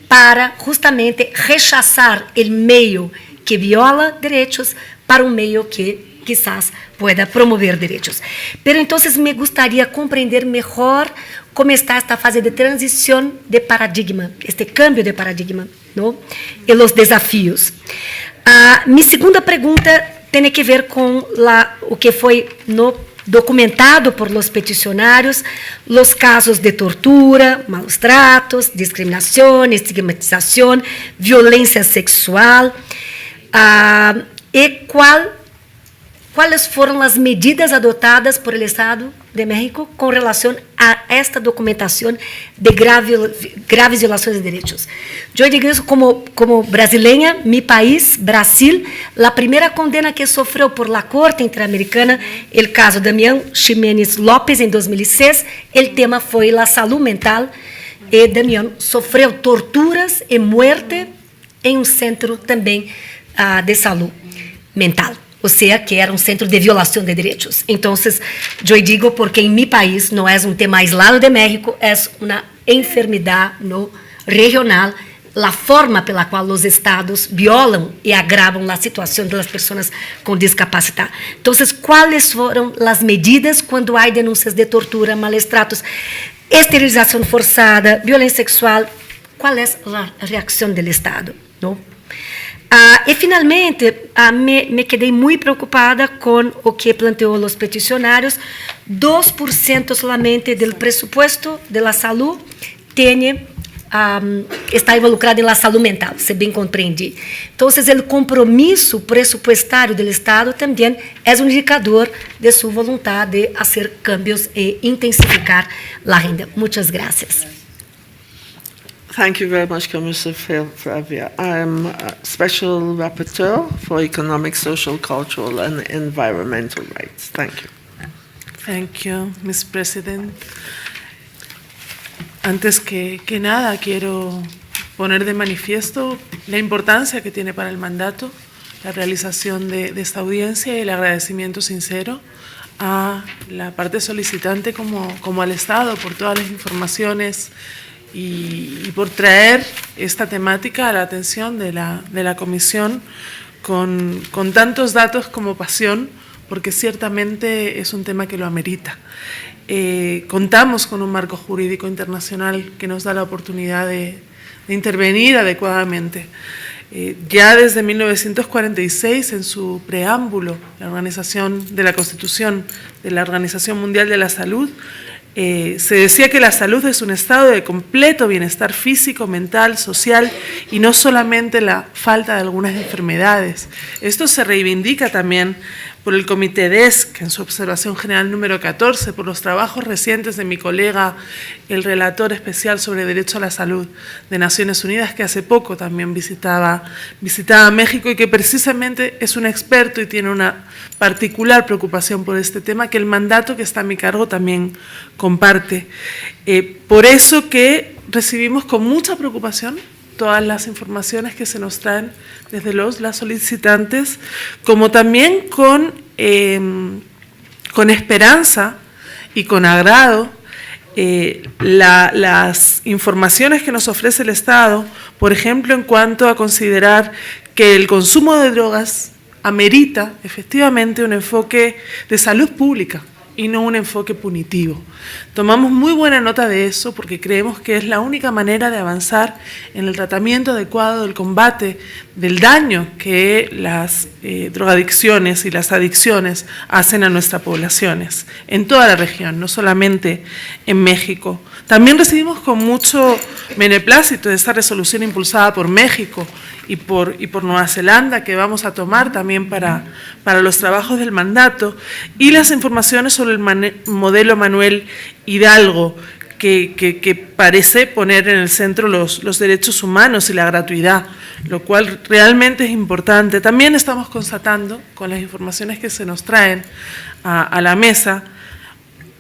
para justamente rechazar el medio que viola derechos para un medio que quizás pueda promover derechos. Pero entonces me gustaría comprender mejor cómo está esta fase de transición de paradigma, este cambio de paradigma, ¿no?, y los desafíos. Mi segunda pregunta tiene que ver con o que fue, ¿no?, documentado por los peticionarios, los casos de tortura, malos tratos, discriminación, estigmatización, violencia sexual, y cuáles fueron las medidas adoptadas por el Estado de México con relación a esta documentación de graves violaciones de derechos. Yo digo eso como brasileña, mi país, Brasil, la primera condena que sufrió por la Corte Interamericana, el caso Damián Ximénez López en 2006, el tema fue la salud mental, y Damián sufrió torturas y muerte en un centro también de salud mental. O sea, que era un centro de violación de derechos. Entonces, yo digo porque en mi país no es un tema aislado de México, es una enfermedad, ¿no?, regional, la forma pela cual los estados violan y agravan la situación de las personas con discapacidad. Entonces, ¿cuáles fueron las medidas cuando hay denuncias de tortura, malos tratos, esterilización forzada, violencia sexual? ¿Cuál es la reacción del Estado, ¿no? E, finalmente, me quedei muito preocupada com o que planteou os peticionários. 2% solamente do presupuesto da saúde está involucrado na saúde mental, se bem compreendi. Então, o compromisso presupuestário do Estado também é um indicador de sua vontade de fazer cambios e intensificar a renda. Muitas graças. Thank you very much, Commissioner Flavia. I am a Special Rapporteur for Economic, Social, Cultural and Environmental Rights. Thank you. Thank you, Ms. President. Antes que nada, quiero poner de manifiesto la importancia que tiene para el mandato la realización de esta audiencia y el agradecimiento sincero a la parte solicitante como al Estado por todas las informaciones y por traer esta temática a la atención de la Comisión con tantos datos como pasión, porque ciertamente es un tema que lo amerita. contamos con un marco jurídico internacional que nos da la oportunidad de intervenir adecuadamente. Ya desde 1946, en su preámbulo, la Organización de la Constitución de la Organización Mundial de la Salud, se decía que la salud es un estado de completo bienestar físico, mental, social y no solamente la falta de algunas enfermedades. Esto se reivindica también por el Comité DESC, en su observación general número 14, por los trabajos recientes de mi colega, el relator especial sobre derecho a la salud de Naciones Unidas, que hace poco también visitaba México y que precisamente es un experto y tiene una particular preocupación por este tema, que el mandato que está a mi cargo también comparte. Por eso que recibimos con mucha preocupación todas las informaciones que se nos traen desde las solicitantes, como también con esperanza y con agrado las informaciones que nos ofrece el Estado, por ejemplo, en cuanto a considerar que el consumo de drogas amerita efectivamente un enfoque de salud pública y no un enfoque punitivo. Tomamos muy buena nota de eso porque creemos que es la única manera de avanzar en el tratamiento adecuado del combate del daño que las drogadicciones y las adicciones hacen a nuestras poblaciones, en toda la región, no solamente en México. También recibimos con mucho beneplácito esta resolución impulsada por México y por Nueva Zelanda, que vamos a tomar también para los trabajos del mandato, y las informaciones sobre el modelo Manuel Hidalgo, que parece poner en el centro los derechos humanos y la gratuidad, lo cual realmente es importante. También estamos constatando, con las informaciones que se nos traen a la mesa,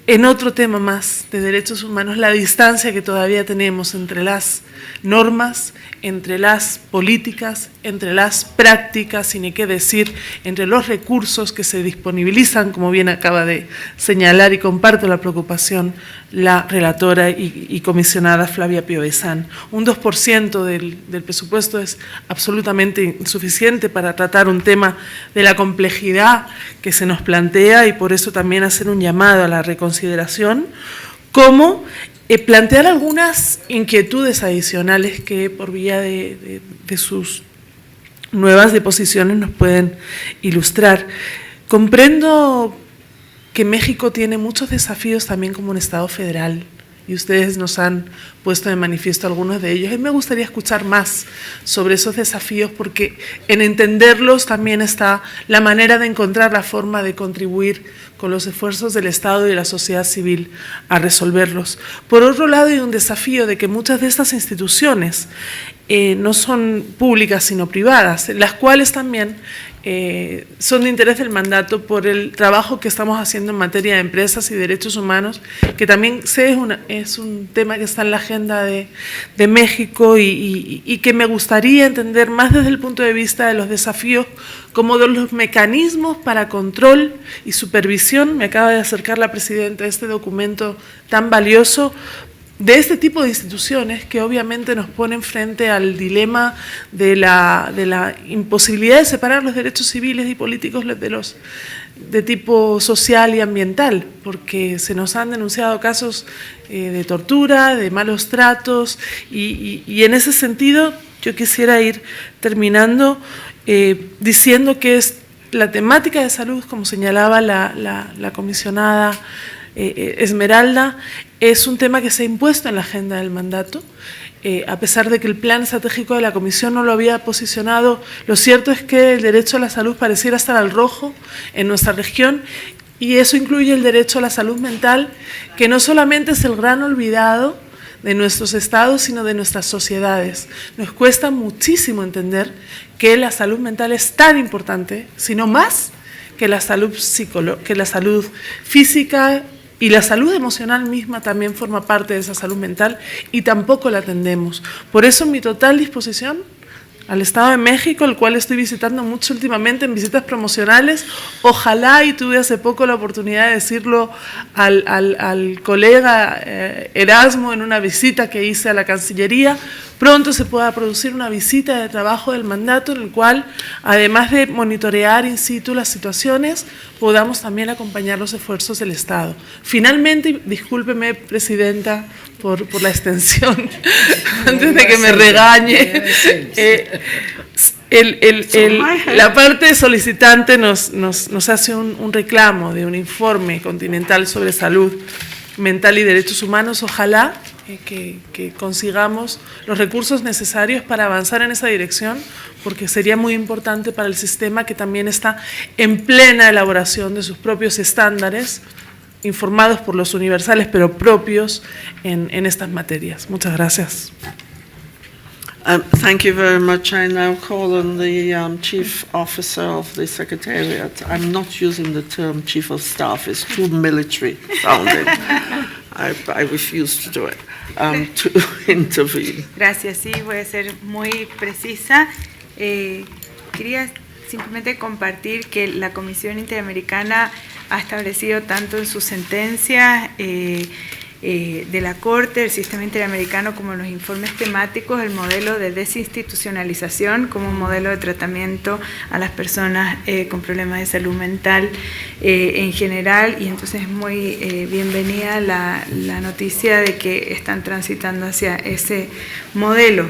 en otro tema más de derechos humanos, la distancia que todavía tenemos entre las normas, entre las políticas, entre las prácticas, y ni qué decir, entre los recursos que se disponibilizan, como bien acaba de señalar, y comparto la preocupación, la relatora y comisionada Flavia Piovesan. Un 2% del presupuesto es absolutamente insuficiente para tratar un tema de la complejidad que se nos plantea, y por eso también hacer un llamado a la reconsideración, como plantear algunas inquietudes adicionales que por vía de sus nuevas deposiciones nos pueden ilustrar. Comprendo que México tiene muchos desafíos también como un Estado federal, y ustedes nos han puesto de manifiesto algunos de ellos. Y me gustaría escuchar más sobre esos desafíos, porque en entenderlos también está la manera de encontrar la forma de contribuir con los esfuerzos del Estado y de la sociedad civil a resolverlos. Por otro lado, hay un desafío de que muchas de estas instituciones no son públicas sino privadas, las cuales también son de interés del mandato por el trabajo que estamos haciendo en materia de empresas y derechos humanos, que también sé es un tema que está en la agenda de México y que me gustaría entender más desde el punto de vista de los desafíos como de los mecanismos para control y supervisión. Me acaba de acercar la presidenta este documento tan valioso de este tipo de instituciones que obviamente nos ponen frente al dilema de la imposibilidad de separar los derechos civiles y políticos de los de tipo social y ambiental, porque se nos han denunciado casos de tortura, de malos tratos, y en ese sentido yo quisiera ir terminando diciendo que es la temática de salud, como señalaba la comisionada Esmeralda, es un tema que se ha impuesto en la agenda del mandato. A pesar de que el plan estratégico de la Comisión no lo había posicionado, lo cierto es que el derecho a la salud pareciera estar al rojo en nuestra región, y eso incluye el derecho a la salud mental, que no solamente es el gran olvidado de nuestros estados, sino de nuestras sociedades. Nos cuesta muchísimo entender que la salud mental es tan importante, sino más que la salud física, y la salud emocional misma también forma parte de esa salud mental, y tampoco la atendemos. Por eso mi total disposición al Estado de México, el cual estoy visitando mucho últimamente en visitas promocionales. Ojalá, y tuve hace poco la oportunidad de decirlo al colega Erasmo en una visita que hice a la Cancillería, pronto se pueda producir una visita de trabajo del mandato en el cual, además de monitorear in situ las situaciones, podamos también acompañar los esfuerzos del Estado. Finalmente, discúlpeme, Presidenta, por la extensión, antes de que me regañe, la parte solicitante nos hace un reclamo de un informe continental sobre salud mental y derechos humanos. Ojalá que consigamos los recursos necesarios para avanzar en esa dirección, porque sería muy importante para el sistema, que también está en plena elaboración de sus propios estándares, informados por los universales, pero propios en estas materias. Muchas gracias. Thank you very much. I now call on the Chief Officer of the Secretariat. I'm not using the term Chief of Staff, it's too military sounding. I refuse to do it, to intervene. Gracias, sí, voy a ser muy precisa. Quería simplemente compartir que la Comisión Interamericana ha establecido tanto en sus sentencias de la Corte, el sistema interamericano, como en los informes temáticos, el modelo de desinstitucionalización como un modelo de tratamiento a las personas con problemas de salud mental en general, y entonces es muy bienvenida la noticia de que están transitando hacia ese modelo.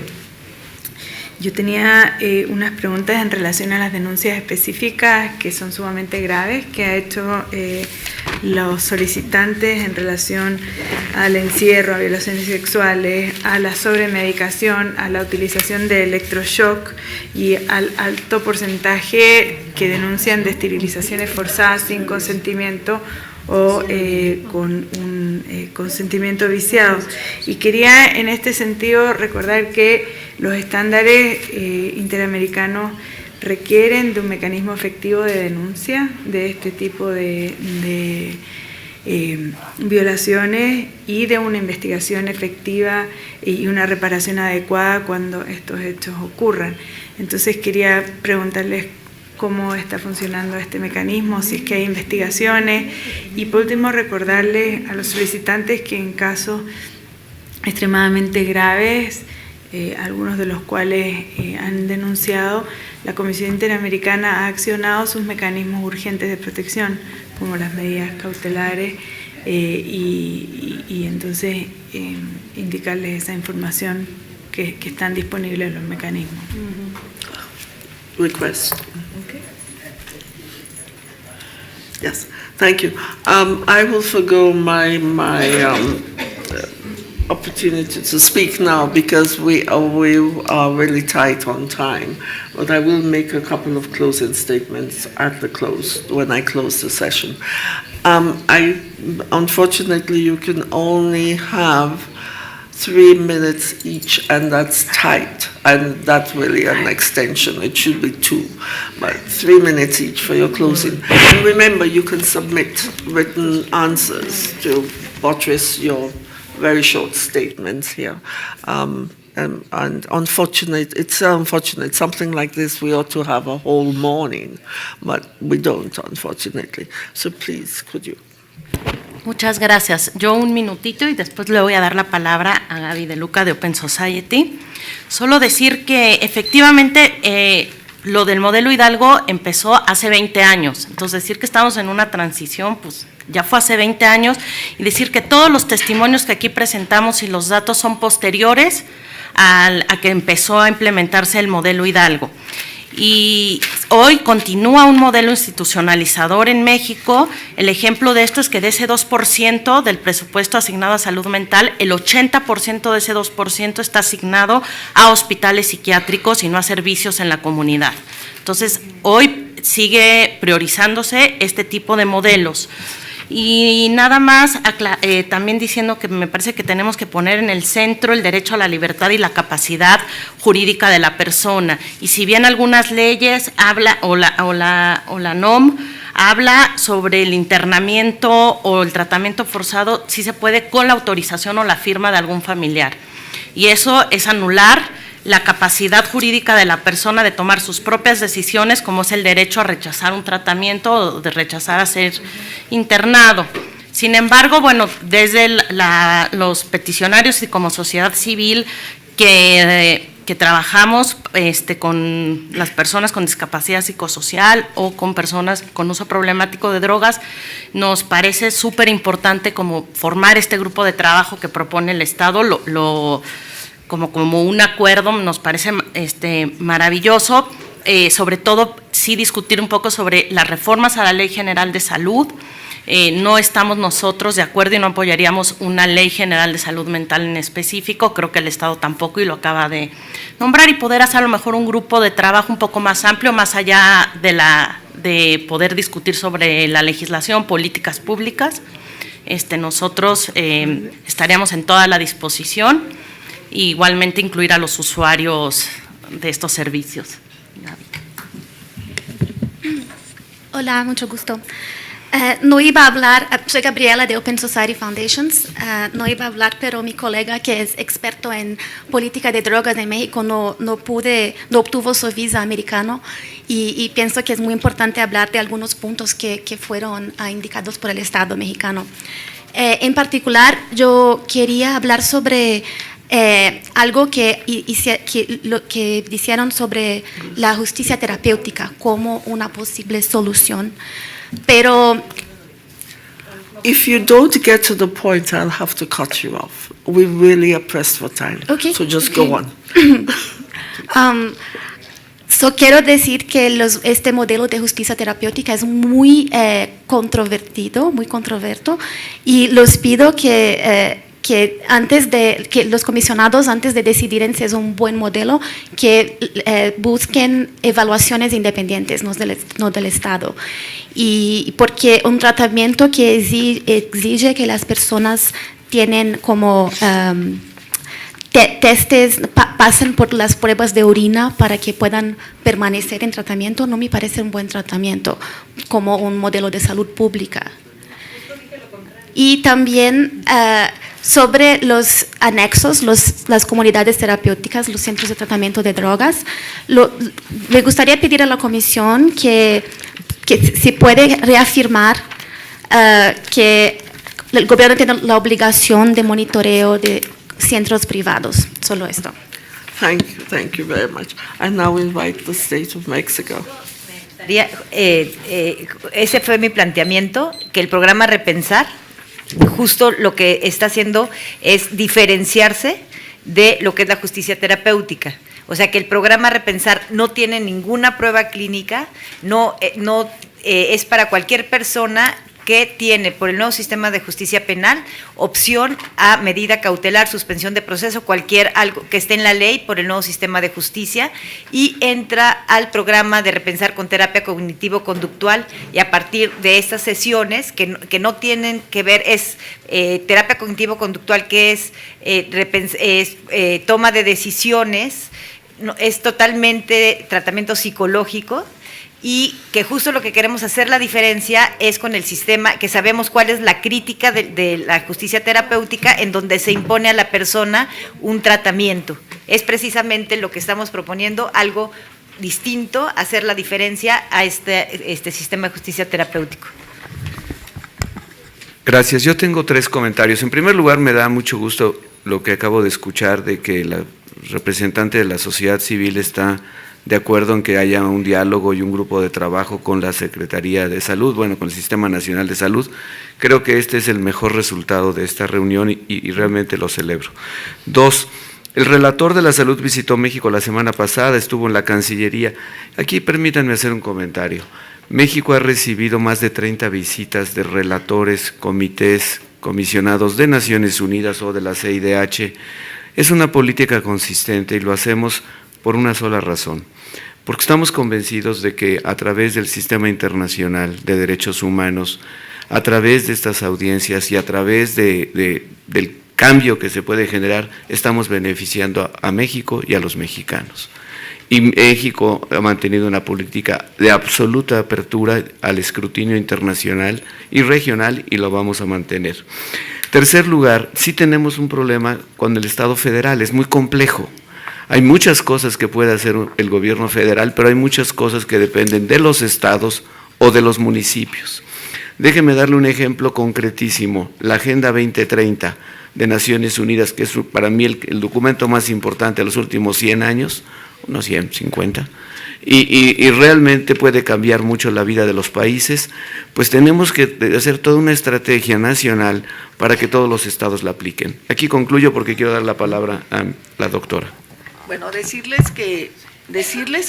Yo tenía unas preguntas en relación a las denuncias específicas que son sumamente graves que ha hecho los solicitantes en relación al encierro, a violaciones sexuales, a la sobremedicación, a la utilización de electroshock y al alto porcentaje que denuncian de esterilizaciones forzadas sin consentimiento o con un consentimiento viciado. Y quería en este sentido recordar que los estándares interamericanos requieren de un mecanismo efectivo de denuncia de este tipo de violaciones y de una investigación efectiva y una reparación adecuada cuando estos hechos ocurran. Entonces quería preguntarles cómo está funcionando este mecanismo, si es que hay investigaciones, y por último recordarles a los solicitantes que en casos extremadamente graves, algunos de los cuales han denunciado, la Comisión Interamericana ha accionado sus mecanismos urgentes de protección, como las medidas cautelares, y entonces indicarles esa información que están disponibles los mecanismos. Request. Yes, thank you. I will forgo my opportunity to speak now because we are really tight on time. But I will make a couple of closing statements at the close, when I close the session. Unfortunately, you can only have 3 minutes each, and that's tight, and that's really an extension. It should be 2, but 3 minutes each for your closing. And remember, you can submit written answers to buttress your very short statements here. And it's unfortunate. Something like this, we ought to have a whole morning, but we don't, unfortunately. So please, could you? Muchas gracias. Yo un minutito y después le voy a dar la palabra a Gaby de Luca de Open Society. Solo decir que efectivamente lo del modelo Hidalgo empezó hace 20 años. Entonces decir que estamos en una transición, pues ya fue hace 20 años, y decir que todos los testimonios que aquí presentamos y los datos son posteriores a que empezó a implementarse el modelo Hidalgo. Y hoy continúa un modelo institucionalizador en México. El ejemplo de esto es que de ese 2% del presupuesto asignado a salud mental, el 80% de ese 2% está asignado a hospitales psiquiátricos y no a servicios en la comunidad. Entonces, hoy sigue priorizándose este tipo de modelos. Y nada más, también diciendo que me parece que tenemos que poner en el centro el derecho a la libertad y la capacidad jurídica de la persona. Y si bien algunas leyes habla, o la NOM habla sobre el internamiento o el tratamiento forzado, sí se puede con la autorización o la firma de algún familiar. Y eso es anular la capacidad jurídica de la persona de tomar sus propias decisiones, como es el derecho a rechazar un tratamiento o de rechazar a ser internado. Sin embargo, bueno, desde los peticionarios y como sociedad civil que trabajamos con las personas con discapacidad psicosocial o con personas con uso problemático de drogas, nos parece súper importante como formar este grupo de trabajo que propone el Estado, como un acuerdo, nos parece maravilloso, sobre todo sí discutir un poco sobre las reformas a la Ley General de Salud. No estamos nosotros de acuerdo y no apoyaríamos una Ley General de Salud Mental en específico, creo que el Estado tampoco y lo acaba de nombrar, y poder hacer a lo mejor un grupo de trabajo un poco más amplio, más allá de poder discutir sobre la legislación, políticas públicas. Nosotros estaríamos en toda la disposición, e igualmente incluir a los usuarios de estos servicios. Hola, mucho gusto. No iba a hablar, soy Gabriela de Open Society Foundations, no iba a hablar, pero mi colega que es experto en política de drogas en México no obtuvo su visa americano y pienso que es muy importante hablar de algunos puntos que fueron indicados por el Estado mexicano. En particular, yo quería hablar sobre algo que dijeron sobre la justicia terapéutica como una posible solución. Pero if you don't get to the point, I'll have to cut you off. We really are pressed for time. Okay, So just okay. go on. Quiero decir que este modelo de justicia terapéutica es muy controvertido, muy controvertido, y los pido que los comisionados, antes de decidir en si es un buen modelo, que busquen evaluaciones independientes, no del Estado. Y porque un tratamiento que exige que las personas tienen como pasen por las pruebas de orina para que puedan permanecer en tratamiento, no me parece un buen tratamiento como un modelo de salud pública. Y también sobre los anexos, las comunidades terapéuticas, los centros de tratamiento de drogas, me gustaría pedir a la Comisión que se puede reafirmar que el gobierno tiene la obligación de monitoreo de centros privados. Solo esto. Thank you very much. I now invite the State of Mexico. Ese fue mi planteamiento, que el programa Repensar justo lo que está haciendo es diferenciarse de lo que es la justicia terapéutica. O sea, que el programa Repensar no tiene ninguna prueba clínica, es para cualquier persona que tiene, por el nuevo sistema de justicia penal, opción a medida cautelar, suspensión de proceso, algo que esté en la ley por el nuevo sistema de justicia, y entra al programa de Repensar con terapia cognitivo-conductual, y a partir de estas sesiones, que no tienen que ver, es terapia cognitivo-conductual, que es toma de decisiones, es totalmente tratamiento psicológico, y que justo lo que queremos hacer la diferencia es con el sistema, que sabemos cuál es la crítica de la justicia terapéutica, en donde se impone a la persona un tratamiento. Es precisamente lo que estamos proponiendo, algo distinto, hacer la diferencia a este sistema de justicia terapéutico. Gracias. Yo tengo 3 comentarios. En primer lugar, me da mucho gusto lo que acabo de escuchar, de que la representante de la sociedad civil está de acuerdo en que haya un diálogo y un grupo de trabajo con la Secretaría de Salud, con el Sistema Nacional de Salud. Creo que este es el mejor resultado de esta reunión y realmente lo celebro. 2, el relator de la salud visitó México la semana pasada, estuvo en la Cancillería. Aquí permítanme hacer un comentario. México ha recibido más de 30 visitas de relatores, comités, comisionados de Naciones Unidas o de la CIDH. Es una política consistente y lo hacemos por una sola razón, porque estamos convencidos de que a través del sistema internacional de derechos humanos, a través de estas audiencias y a través del cambio que se puede generar, estamos beneficiando a México y a los mexicanos. Y México ha mantenido una política de absoluta apertura al escrutinio internacional y regional, y lo vamos a mantener. Tercer lugar, sí tenemos un problema con el Estado federal, es muy complejo. Hay muchas cosas que puede hacer el gobierno federal, pero hay muchas cosas que dependen de los estados o de los municipios. Déjeme darle un ejemplo concretísimo, la Agenda 2030 de Naciones Unidas, que es para mí el documento más importante de los últimos 100 años, unos 150, y realmente puede cambiar mucho la vida de los países, pues tenemos que hacer toda una estrategia nacional para que todos los estados la apliquen. Aquí concluyo porque quiero dar la palabra a la doctora. Bueno, decirles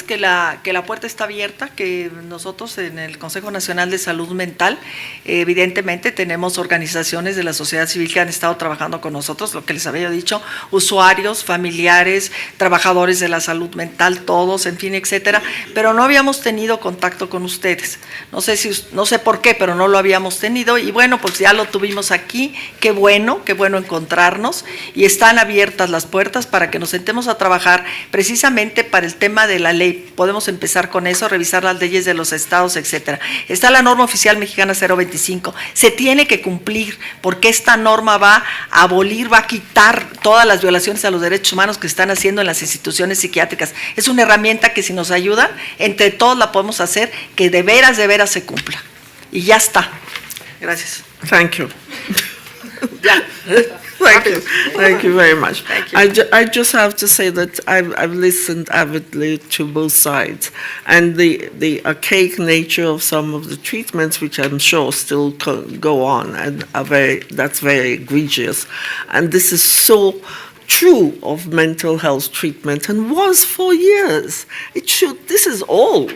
que la puerta está abierta, que nosotros en el Consejo Nacional de Salud Mental, evidentemente tenemos organizaciones de la sociedad civil que han estado trabajando con nosotros, lo que les había dicho, usuarios, familiares, trabajadores de la salud mental, todos, en fin, etcétera, pero no habíamos tenido contacto con ustedes. No sé por qué, pero no lo habíamos tenido, y bueno, pues ya lo tuvimos aquí. Qué bueno encontrarnos, y están abiertas las puertas para que nos sentemos a trabajar precisamente para el tema de la ley. Podemos empezar con eso, revisar las leyes de los estados, etcétera. Está la norma oficial mexicana 025, se tiene que cumplir, porque esta norma va a abolir, va a quitar todas las violaciones a los derechos humanos que están haciendo en las instituciones psiquiátricas. Es una herramienta que si nos ayudan, entre todos la podemos hacer, que de veras se cumpla. Y ya está. Gracias. Thank you. Ya. Thank you very much. Thank you. I just have to say that I've listened avidly to both sides, and the archaic nature of some of the treatments, which I'm sure still go on, and that's very egregious. And this is so true of mental health treatment, and was for years. This is old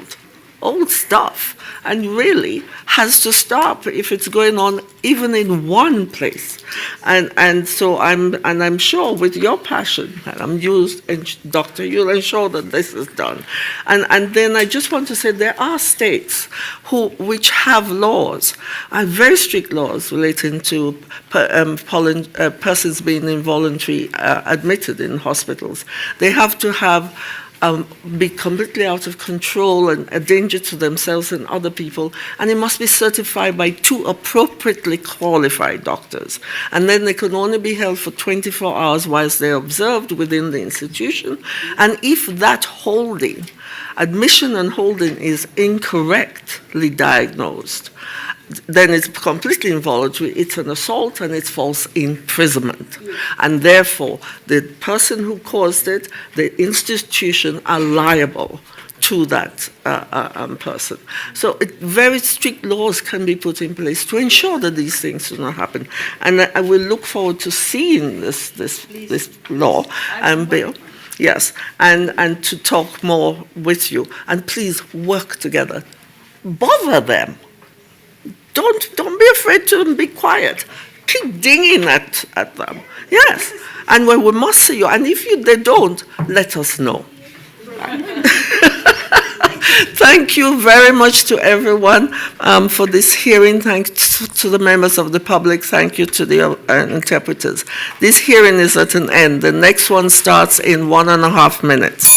stuff, and really has to stop if it's going on even in one place. And so I'm sure with your passion, and Dr. you'll ensure that this is done. And then I just want to say there are states which have laws, and very strict laws relating to persons being involuntarily admitted in hospitals. They have to have be completely out of control and a danger to themselves and other people, and it must be certified by 2 appropriately qualified doctors. And then they can only be held for 24 hours whilst they're observed within the institution. And if that admission and holding is incorrectly diagnosed, then it's completely involuntary, it's an assault, and it's false imprisonment. And therefore, the person who caused it, the institution are liable to that person. So very strict laws can be put in place to ensure that these things do not happen. And I will look forward to seeing this law and bill. Yes, and to talk more with you. And please work together. Bother them. Don't be afraid to be quiet. Keep dinging at them. Yes. And when we must see you, and if they don't, let us know. Thank you very much to everyone for this hearing. Thanks to the members of the public. Thank you to the interpreters. This hearing is at an end. The next one starts in 1.5 minutes.